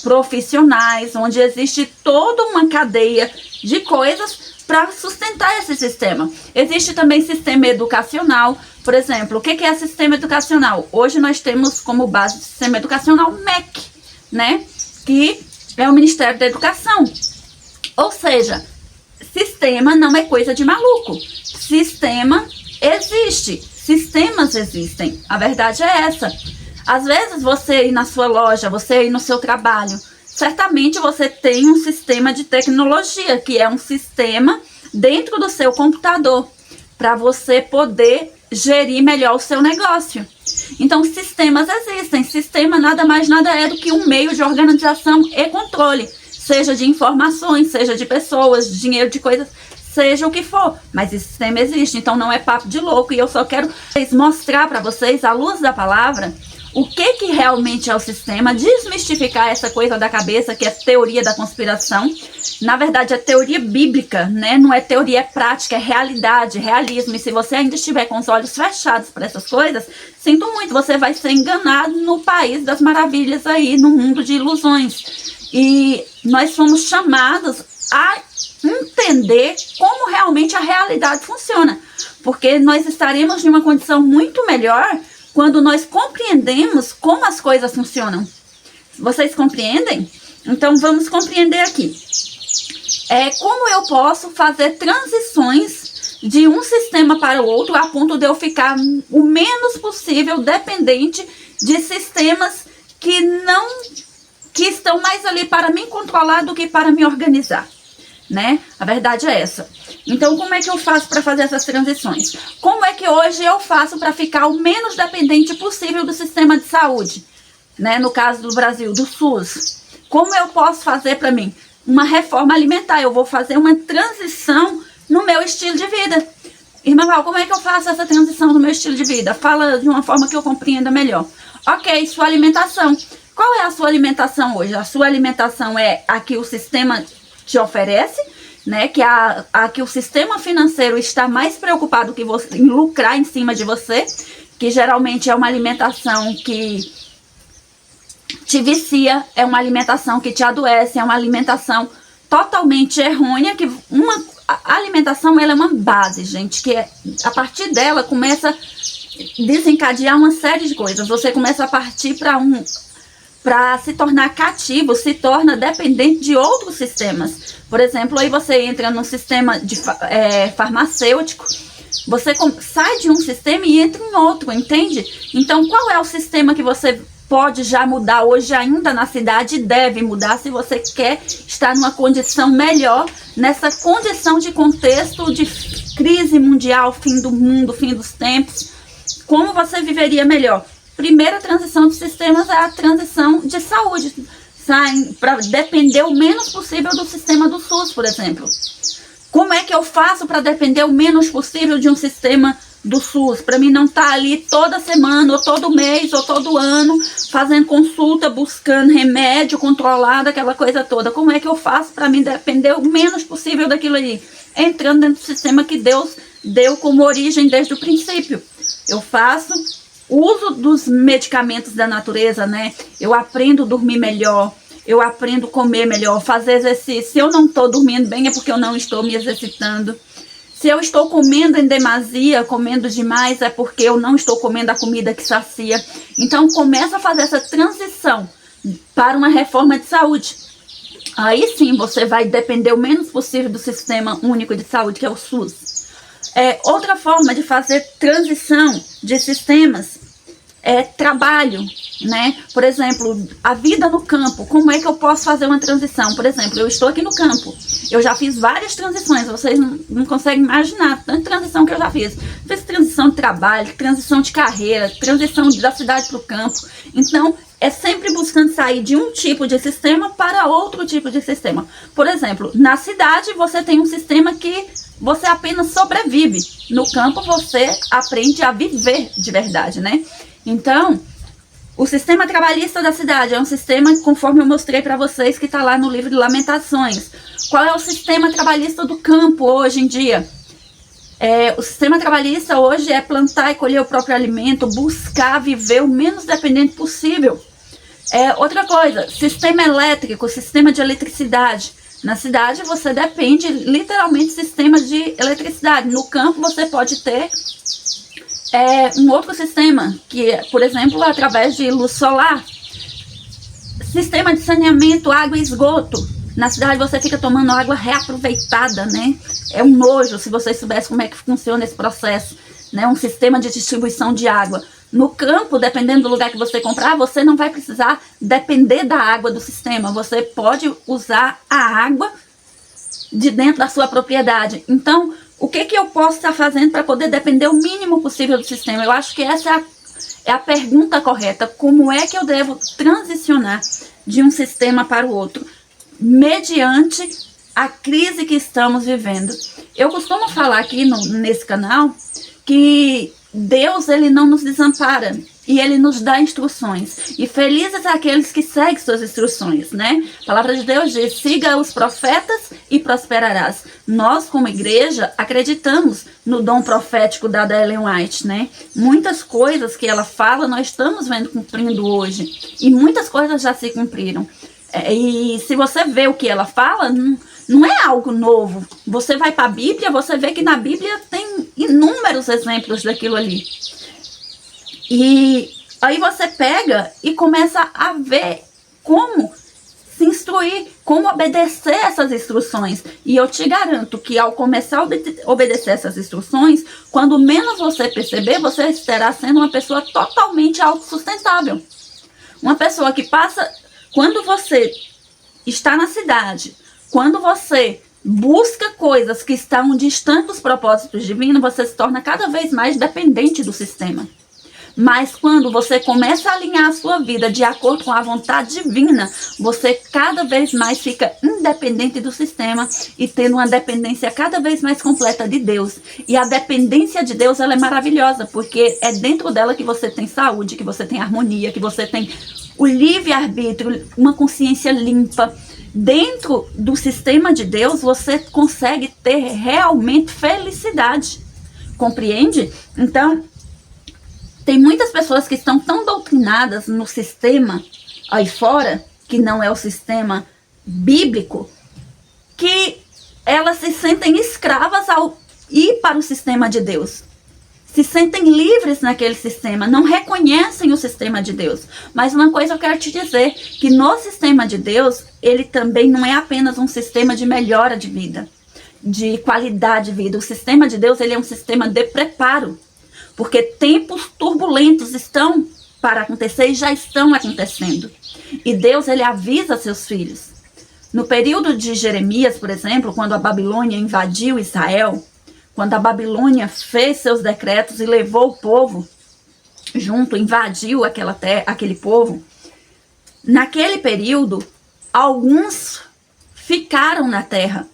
profissionais, onde existe toda uma cadeia de coisas para sustentar esse sistema. Existe também sistema educacional. Por exemplo, o que é sistema educacional? Hoje nós temos como base do sistema educacional o MEC, né? Que é o Ministério da Educação. Ou seja, sistema não é coisa de maluco. Sistema existe. Sistemas existem. A verdade é essa. Às vezes você ir na sua loja, você ir no seu trabalho, certamente você tem um sistema de tecnologia, que é um sistema dentro do seu computador, para você poder gerir melhor o seu negócio. Então, sistemas existem. Sistema nada mais nada é do que um meio de organização e controle, seja de informações, seja de pessoas, de dinheiro, de coisas, seja o que for. Mas esse sistema existe, então não é papo de louco. E eu só quero mostrar para vocês, à luz da palavra, o que realmente é o sistema, desmistificar essa coisa da cabeça que é teoria da conspiração. Na verdade, é teoria bíblica, né? Não é teoria, é prática, é realidade, realismo. E se você ainda estiver com os olhos fechados para essas coisas, sinto muito, você vai ser enganado no país das maravilhas aí, no mundo de ilusões. E nós somos chamados a entender como realmente a realidade funciona, porque nós estaremos em uma condição muito melhor quando nós compreendemos como as coisas funcionam. Vocês compreendem? Então vamos compreender aqui. Como eu posso fazer transições de um sistema para o outro a ponto de eu ficar o menos possível dependente de sistemas que estão mais ali para me controlar do que para me organizar, né? A verdade é essa. Então, como é que eu faço para fazer essas transições? Como é que hoje eu faço para ficar o menos dependente possível do sistema de saúde, né? No caso do Brasil, do SUS. Como eu posso fazer para mim? Uma reforma alimentar. Eu vou fazer uma transição no meu estilo de vida. Irmã Val, como é que eu faço essa transição no meu estilo de vida? Fala de uma forma que eu compreenda melhor. Ok, sua alimentação. Qual é a sua alimentação hoje? A sua alimentação é a que o sistema te oferece, né? Que que o sistema financeiro está mais preocupado que você, em lucrar em cima de você, que geralmente é uma alimentação que te vicia, é uma alimentação que te adoece, é uma alimentação totalmente errônea, a alimentação ela é uma base, gente, que a partir dela começa a desencadear uma série de coisas. Você começa a partir para se tornar cativo, se torna dependente de outros sistemas. Por exemplo, aí você entra num sistema farmacêutico, você sai de um sistema e entra em outro, entende? Então, qual é o sistema que você pode já mudar hoje ainda na cidade e deve mudar se você quer estar numa condição melhor, nessa condição de contexto de crise mundial, fim do mundo, fim dos tempos? Como você viveria melhor? Primeira transição de sistemas é a transição de saúde. Saem para depender o menos possível do sistema do SUS, por exemplo. Como é que eu faço para depender o menos possível de um sistema do SUS? Para mim não estar ali toda semana, ou todo mês, ou todo ano, fazendo consulta, buscando remédio controlado, aquela coisa toda. Como é que eu faço para mim depender o menos possível daquilo ali? Entrando dentro do sistema que Deus deu como origem desde o princípio. Eu faço uso dos medicamentos da natureza, né? Eu aprendo a dormir melhor, eu aprendo a comer melhor, fazer exercício. Se eu não estou dormindo bem é porque eu não estou me exercitando. Se eu estou comendo em demasia, comendo demais, é porque eu não estou comendo a comida que sacia. Então começa a fazer essa transição para uma reforma de saúde. Aí sim você vai depender o menos possível do Sistema Único de Saúde, que é o SUS. Outra forma de fazer transição de sistemas é trabalho, né? Por exemplo, a vida no campo. Como é que eu posso fazer uma transição? Por exemplo, eu estou aqui no campo. Eu já fiz várias transições. Vocês não conseguem imaginar tanta transição que eu já fiz. Fiz transição de trabalho, transição de carreira, transição da cidade para o campo. Então, é sempre buscando sair de um tipo de sistema para outro tipo de sistema. Por exemplo, na cidade você tem um sistema que você apenas sobrevive. No campo você aprende a viver de verdade, né? Então, O sistema trabalhista da cidade é um sistema, conforme eu mostrei para vocês, que está lá no livro de Lamentações. Qual é o sistema trabalhista do campo hoje em dia? O sistema trabalhista hoje é plantar e colher o próprio alimento, buscar viver o menos dependente possível. Outra coisa, sistema elétrico, sistema de eletricidade. Na cidade você depende literalmente do sistema de eletricidade. No campo você pode ter um outro sistema, que é, por exemplo, através de luz solar. Sistema de saneamento, água e esgoto. Na cidade você fica tomando água reaproveitada, né? É um nojo se vocês soubessem como é que funciona esse processo, né? Um sistema de distribuição de água. No campo, dependendo do lugar que você comprar, você não vai precisar depender da água do sistema. Você pode usar a água de dentro da sua propriedade. Então, o que eu posso estar fazendo para poder depender o mínimo possível do sistema? Eu acho que essa é a pergunta correta. Como é que eu devo transicionar de um sistema para o outro? Mediante a crise que estamos vivendo. Eu costumo falar aqui nesse canal que Deus, ele não nos desampara e ele nos dá instruções. E felizes aqueles que seguem suas instruções, né? A palavra de Deus diz: siga os profetas e prosperarás. Nós, como igreja, acreditamos no dom profético da Ellen White, né? Muitas coisas que ela fala, nós estamos vendo cumprindo hoje. E muitas coisas já se cumpriram. E se você vê o que ela fala, não é algo novo. Você vai para a Bíblia, você vê que na Bíblia tem inúmeros exemplos daquilo ali. E aí você pega e começa a ver como se instruir, como obedecer essas instruções. E eu te garanto que ao começar a obedecer essas instruções, quando menos você perceber, você estará sendo uma pessoa totalmente autossustentável. Uma pessoa que passa... Quando você está na cidade, quando você busca coisas que estão distantes dos propósitos divinos, você se torna cada vez mais dependente do sistema. Mas quando você começa a alinhar a sua vida de acordo com a vontade divina, você cada vez mais fica independente do sistema e tendo uma dependência cada vez mais completa de Deus. E a dependência de Deus, ela é maravilhosa, porque é dentro dela que você tem saúde, que você tem harmonia, que você tem o livre-arbítrio, uma consciência limpa. Dentro do sistema de Deus, você consegue ter realmente felicidade. Compreende? Então, tem muitas pessoas que estão tão doutrinadas no sistema aí fora, que não é o sistema bíblico, que elas se sentem escravas ao ir para o sistema de Deus. Se sentem livres naquele sistema, não reconhecem o sistema de Deus. Mas uma coisa eu quero te dizer, que no sistema de Deus, ele também não é apenas um sistema de melhora de vida, de qualidade de vida. O sistema de Deus, ele é um sistema de preparo, porque tempos turbulentos estão para acontecer e já estão acontecendo. E Deus, ele avisa seus filhos. No período de Jeremias, por exemplo, quando a Babilônia invadiu Israel, quando a Babilônia fez seus decretos e levou o povo junto, invadiu aquele povo, naquele período, alguns ficaram na terra,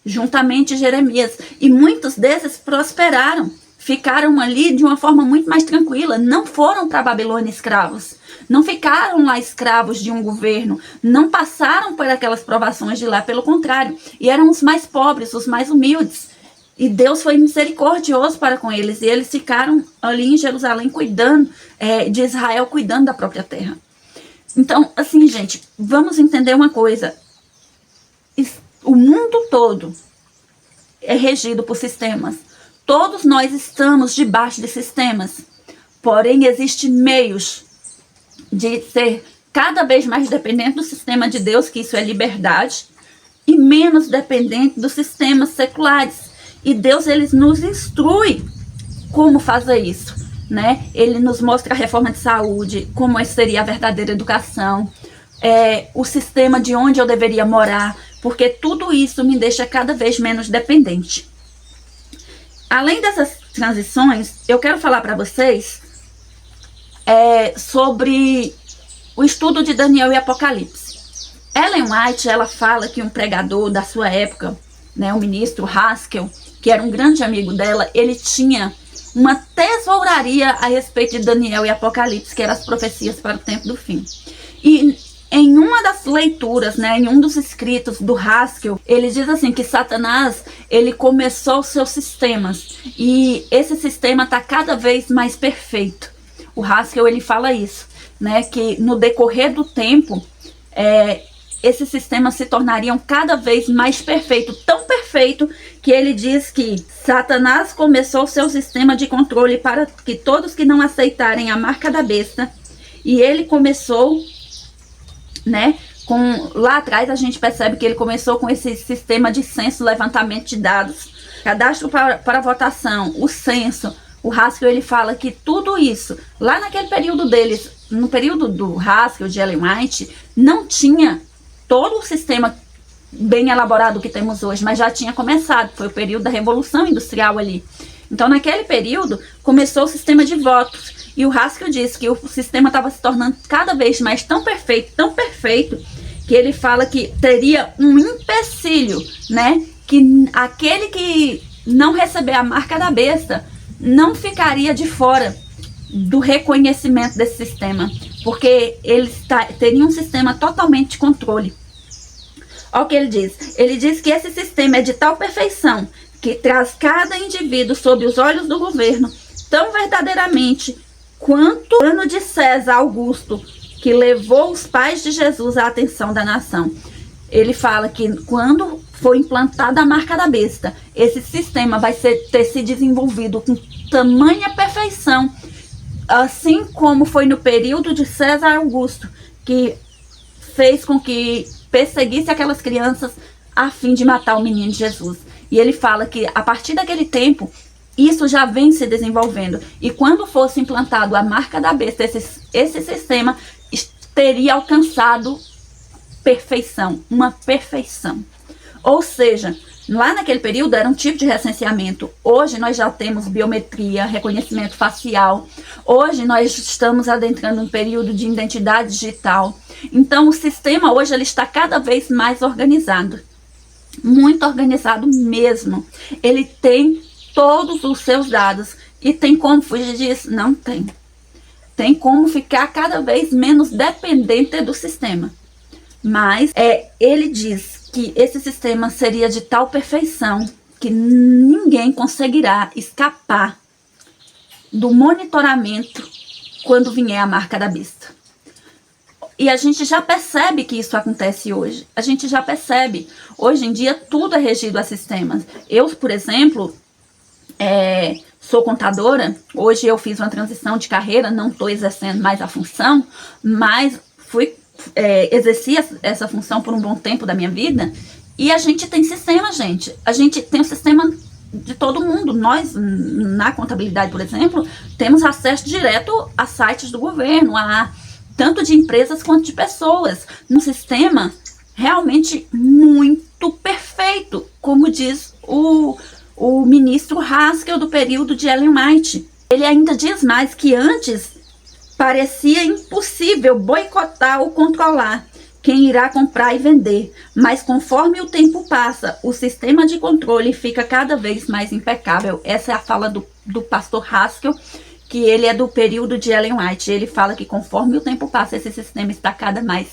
juntamente Jeremias, e muitos desses prosperaram, ficaram ali de uma forma muito mais tranquila, não foram para a Babilônia escravos, não ficaram lá escravos de um governo, não passaram por aquelas provações de lá, pelo contrário, e eram os mais pobres, os mais humildes. E Deus foi misericordioso para com eles. E eles ficaram ali em Jerusalém cuidando de Israel, cuidando da própria terra. Então, assim, gente, vamos entender uma coisa. O mundo todo é regido por sistemas. Todos nós estamos debaixo de sistemas. Porém, existem meios de ser cada vez mais dependente do sistema de Deus, que isso é liberdade, e menos dependente dos sistemas seculares. E Deus, ele nos instrui como fazer isso, né? Ele nos mostra a reforma de saúde, como seria a verdadeira educação, o sistema de onde eu deveria morar, porque tudo isso me deixa cada vez menos dependente. Além dessas transições, eu quero falar para vocês sobre o estudo de Daniel e Apocalipse. Ellen White, ela fala que um pregador da sua época, né, o ministro Haskell, que era um grande amigo dela, ele tinha uma tesouraria a respeito de Daniel e Apocalipse, que eram as profecias para o tempo do fim. E em uma das leituras, né, em um dos escritos do Haskell, ele diz assim que Satanás, ele começou os seus sistemas e esse sistema está cada vez mais perfeito. O Haskell, ele fala isso, né, que no decorrer do tempo, esses sistemas se tornariam cada vez mais perfeito, tão perfeito que ele diz que Satanás começou seu sistema de controle para que todos que não aceitarem a marca da besta, e ele começou, né, lá atrás a gente percebe que ele começou com esse sistema de censo, levantamento de dados, cadastro para votação, o censo. O Haskell, ele fala que tudo isso, lá naquele período deles, no período do Haskell, de Ellen White, não tinha todo o sistema bem elaborado que temos hoje, mas já tinha começado, foi o período da Revolução Industrial ali. Então, naquele período, começou o sistema de votos, e o Haskell disse que o sistema estava se tornando cada vez mais tão perfeito, que ele fala que teria um empecilho, né, que aquele que não receber a marca da besta não ficaria de fora do reconhecimento desse sistema, porque ele teria um sistema totalmente de controle. Olha o que ele diz. Ele diz que esse sistema é de tal perfeição que traz cada indivíduo sob os olhos do governo tão verdadeiramente quanto o ano de César Augusto, que levou os pais de Jesus à atenção da nação. Ele fala que quando for implantada a marca da besta, esse sistema vai ter se desenvolvido com tamanha perfeição, assim como foi no período de César Augusto, que fez com que perseguisse aquelas crianças a fim de matar o menino Jesus. E ele fala que a partir daquele tempo, isso já vem se desenvolvendo. E quando fosse implantado a marca da besta, esse sistema teria alcançado perfeição, uma perfeição. Ou seja, lá naquele período era um tipo de recenseamento. Hoje nós já temos biometria, reconhecimento facial. Hoje nós estamos adentrando um período de identidade digital. Então o sistema hoje ele está cada vez mais organizado. Muito organizado mesmo. Ele tem todos os seus dados. E tem como fugir disso? Não tem. Tem como ficar cada vez menos dependente do sistema. Mas ele diz que esse sistema seria de tal perfeição que ninguém conseguirá escapar do monitoramento quando vier a marca da besta. E a gente já percebe que isso acontece hoje. A gente já percebe. Hoje em dia tudo é regido a sistemas. Eu, por exemplo, sou contadora. Hoje eu fiz uma transição de carreira, não estou exercendo mais a função, mas exerci essa função por um bom tempo da minha vida. E a gente tem sistema, gente. A gente tem o sistema de todo mundo. Nós, na contabilidade, por exemplo, temos acesso direto a sites do governo, tanto de empresas quanto de pessoas. Um sistema realmente muito perfeito, como diz o ministro Haskell do período de Ellen White. Ele ainda diz mais que antes parecia impossível boicotar ou controlar quem irá comprar e vender, mas conforme o tempo passa, o sistema de controle fica cada vez mais impecável. Essa é a fala do pastor Haskell, que ele é do período de Ellen White. Ele fala que conforme o tempo passa, esse sistema está cada mais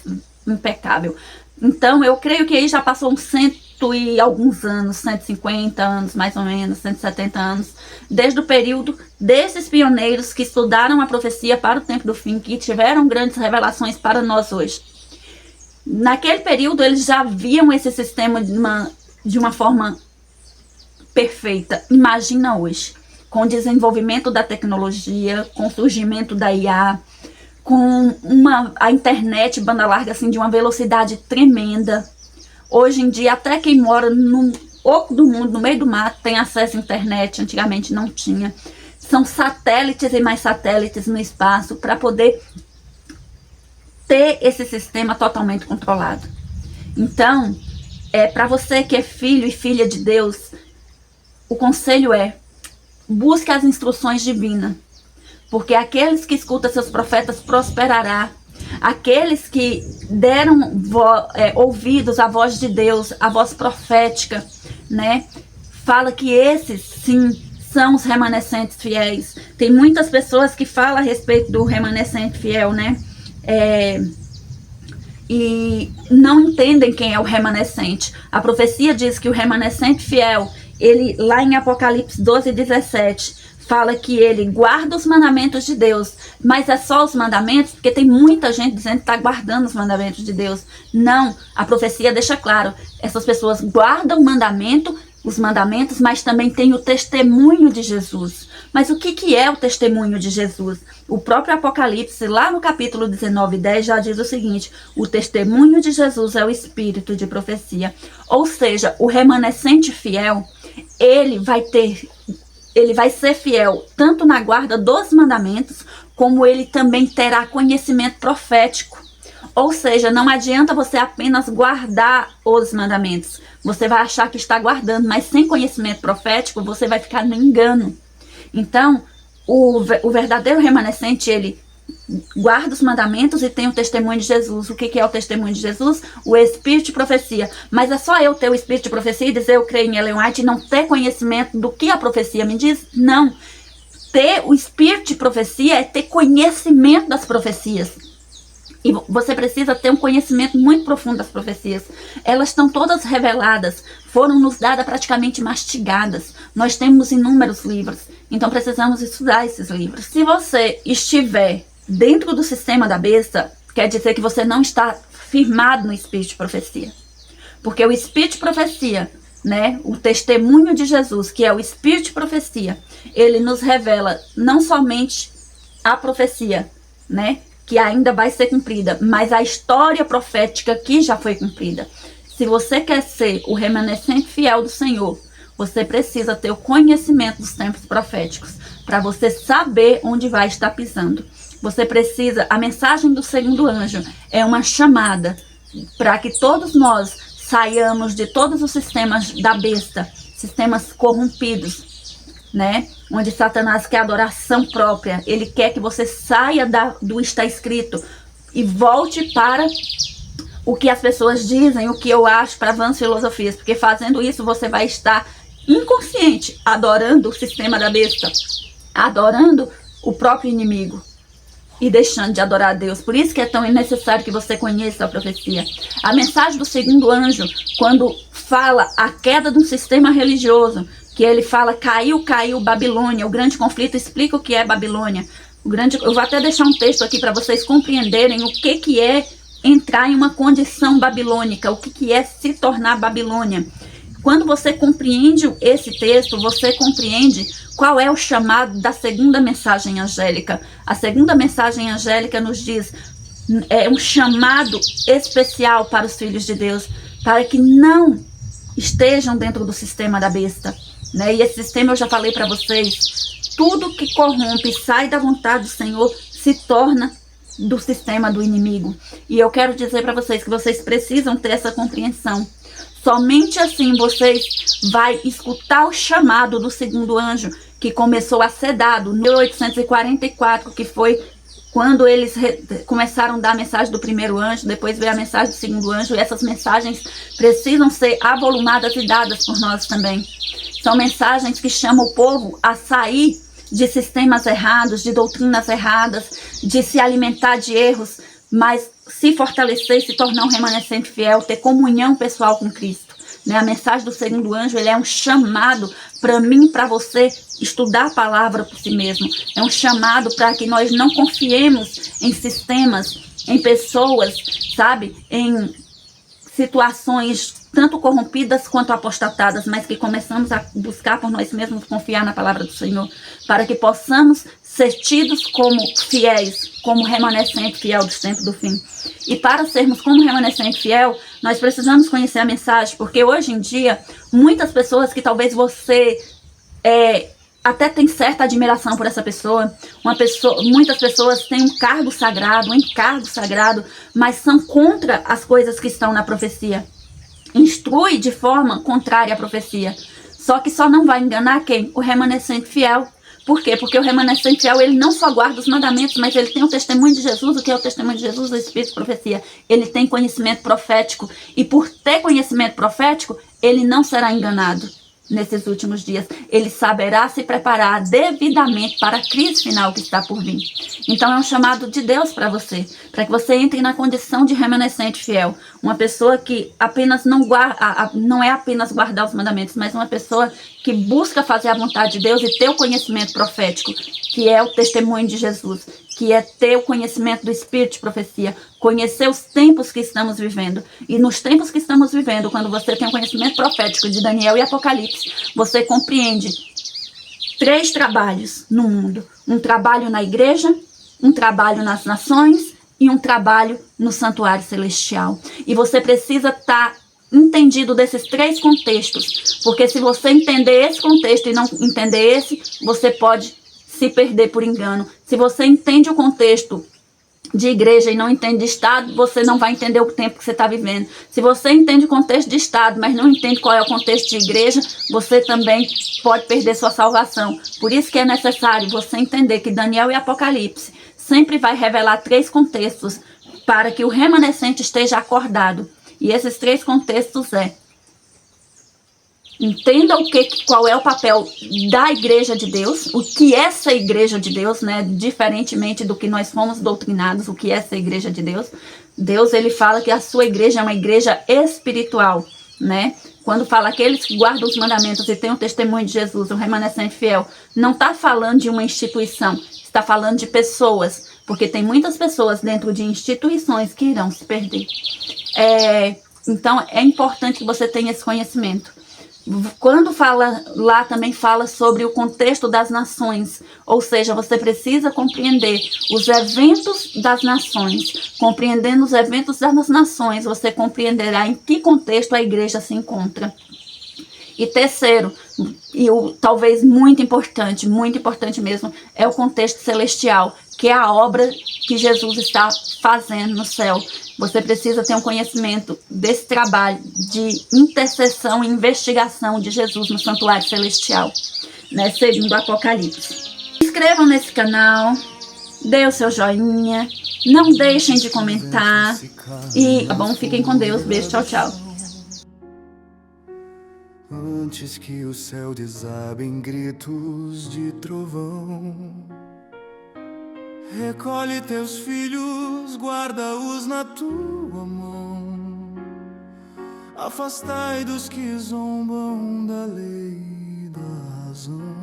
impecável. Então, eu creio que aí já passou uns 100 e alguns anos, 150 anos, mais ou menos, 170 anos, desde o período desses pioneiros que estudaram a profecia para o tempo do fim, que tiveram grandes revelações para nós hoje. Naquele período, eles já viam esse sistema de uma forma perfeita. Imagina hoje, com o desenvolvimento da tecnologia, com o surgimento da IA, com a internet banda larga assim, de uma velocidade tremenda. Hoje em dia, até quem mora no oco do mundo, no meio do mato, tem acesso à internet. Antigamente não tinha. São satélites e mais satélites no espaço para poder ter esse sistema totalmente controlado. Então, para você que é filho e filha de Deus, o conselho busque as instruções divinas, porque aqueles que escutam seus profetas prosperará. Aqueles que deram ouvidos à voz de Deus, à voz profética, né? Fala que esses sim são os remanescentes fiéis. Tem muitas pessoas que falam a respeito do remanescente fiel, né? E não entendem quem é o remanescente. A profecia diz que o remanescente fiel, ele lá em Apocalipse 12:17, fala que ele guarda os mandamentos de Deus, mas é só os mandamentos, porque tem muita gente dizendo que está guardando os mandamentos de Deus. Não, a profecia deixa claro, essas pessoas guardam os mandamentos, mas também tem o testemunho de Jesus. Mas o que é o testemunho de Jesus? O próprio Apocalipse, lá no capítulo 19:10, já diz o seguinte: o testemunho de Jesus é o espírito de profecia. Ou seja, o remanescente fiel, ele vai ser fiel tanto na guarda dos mandamentos, como ele também terá conhecimento profético. Ou seja, não adianta você apenas guardar os mandamentos. Você vai achar que está guardando, mas sem conhecimento profético, você vai ficar no engano. Então, o verdadeiro remanescente, ele guarda os mandamentos e tem o testemunho de Jesus. O que é o testemunho de Jesus? O espírito de profecia. Mas é só eu ter o espírito de profecia e dizer eu creio em Ellen White e não ter conhecimento do que a profecia me diz? Não. Ter o espírito de profecia é ter conhecimento das profecias. E você precisa ter um conhecimento muito profundo das profecias. Elas estão todas reveladas, foram nos dadas praticamente mastigadas. Nós temos inúmeros livros, então precisamos estudar esses livros. Se você estiver dentro do sistema da besta, quer dizer que você não está firmado no espírito de profecia. Porque o espírito de profecia, né, o testemunho de Jesus, que é o espírito de profecia, ele nos revela não somente a profecia, né, que ainda vai ser cumprida, mas a história profética que já foi cumprida. Se você quer ser o remanescente fiel do Senhor, você precisa ter o conhecimento dos tempos proféticos, para você saber onde vai estar pisando. Você precisa, a mensagem do segundo anjo é uma chamada para que todos nós saiamos de todos os sistemas da besta, sistemas corrompidos, né? Onde Satanás quer adoração própria. Ele quer que você saia do está escrito e volte para o que as pessoas dizem, o que eu acho, para vãs filosofias. Porque fazendo isso você vai estar inconsciente, adorando o sistema da besta, adorando o próprio inimigo e deixando de adorar a Deus. Por isso que é tão necessário que você conheça a profecia. A mensagem do segundo anjo, quando fala a queda de um sistema religioso, que ele fala, caiu Babilônia, o grande conflito, explica o que é Babilônia. Eu vou até deixar um texto aqui para vocês compreenderem o que é entrar em uma condição babilônica, o que é se tornar Babilônia. Quando você compreende esse texto, você compreende qual é o chamado da segunda mensagem angélica. A segunda mensagem angélica nos diz, é um chamado especial para os filhos de Deus, para que não estejam dentro do sistema da besta. Né? E esse sistema eu já falei para vocês, tudo que corrompe e sai da vontade do Senhor se torna do sistema do inimigo. E eu quero dizer para vocês que vocês precisam ter essa compreensão. Somente assim vocês vão escutar o chamado do segundo anjo, que começou a ser dado em 1844, que foi quando eles começaram a dar a mensagem do primeiro anjo, depois veio a mensagem do segundo anjo, e essas mensagens precisam ser avolumadas e dadas por nós também. São mensagens que chamam o povo a sair de sistemas errados, de doutrinas erradas, de se alimentar de erros, mas se fortalecer e se tornar um remanescente fiel, ter comunhão pessoal com Cristo. Né? A mensagem do segundo anjo, ele é um chamado para mim, para você estudar a palavra por si mesmo. É um chamado para que nós não confiemos em sistemas, em pessoas, sabe? Em situações tanto corrompidas quanto apostatadas, mas que começamos a buscar por nós mesmos confiar na palavra do Senhor, para que possamos ser tidos como fiéis, como remanescente fiel dos tempos do fim. E para sermos como remanescente fiel, nós precisamos conhecer a mensagem, porque hoje em dia, muitas pessoas que talvez você até tem certa admiração por essa pessoa, muitas pessoas têm um cargo sagrado, um encargo sagrado, mas são contra as coisas que estão na profecia. Instrui de forma contrária à profecia. Só que só não vai enganar quem? O remanescente fiel. Por quê? Porque o remanescente fiel, ele não só guarda os mandamentos, mas ele tem o testemunho de Jesus. O que é o testemunho de Jesus? O Espírito de profecia. Ele tem conhecimento profético. E por ter conhecimento profético, ele não será enganado. nesses últimos dias. Ele saberá se preparar devidamente para a crise final que está por vir. Então é um chamado de Deus para você, para que você entre na condição de remanescente fiel. Uma pessoa que apenas não é apenas guardar os mandamentos, mas uma pessoa que busca fazer a vontade de Deus e ter o conhecimento profético, que é o testemunho de Jesus, que é ter o conhecimento do Espírito de profecia, conhecer os tempos que estamos vivendo. E nos tempos que estamos vivendo, quando você tem o conhecimento profético de Daniel e Apocalipse, você compreende 3 trabalhos no mundo: um trabalho na igreja, um trabalho nas nações e um trabalho no santuário celestial. E você precisa estar entendido desses 3 contextos, porque se você entender esse contexto e não entender esse, você pode se perder por engano. Se você entende o contexto de igreja e não entende de Estado, você não vai entender o tempo que você está vivendo. Se você entende o contexto de Estado, mas não entende qual é o contexto de igreja, você também pode perder sua salvação. Por isso que é necessário você entender que Daniel e Apocalipse sempre vai revelar 3 contextos para que o remanescente esteja acordado. E esses 3 contextos entenda qual é o papel da igreja de Deus, o que é essa igreja de Deus, né? Diferentemente do que nós fomos doutrinados, o que é essa igreja de Deus. Deus, ele fala que a sua igreja é uma igreja espiritual, né? Quando fala aqueles que guardam os mandamentos e têm o testemunho de Jesus, o remanescente fiel, não está falando de uma instituição, está falando de pessoas, porque tem muitas pessoas dentro de instituições que irão se perder. Então, é importante que você tenha esse conhecimento. Quando fala lá, também fala sobre o contexto das nações, ou seja, você precisa compreender os eventos das nações. Compreendendo os eventos das nações, você compreenderá em que contexto a igreja se encontra. E terceiro, e talvez muito importante mesmo, é o contexto celestial, que é a obra que Jesus está fazendo no céu. Você precisa ter um conhecimento desse trabalho de intercessão e investigação de Jesus no santuário celestial, né, segundo Apocalipse. Se inscrevam nesse canal, dê o seu joinha, não deixem de comentar e, tá bom? Fiquem com Deus. Beijo, tchau, tchau. Antes que o céu desabe em gritos de trovão, recolhe teus filhos, guarda-os na tua mão. Afastai dos que zombam da lei e da razão.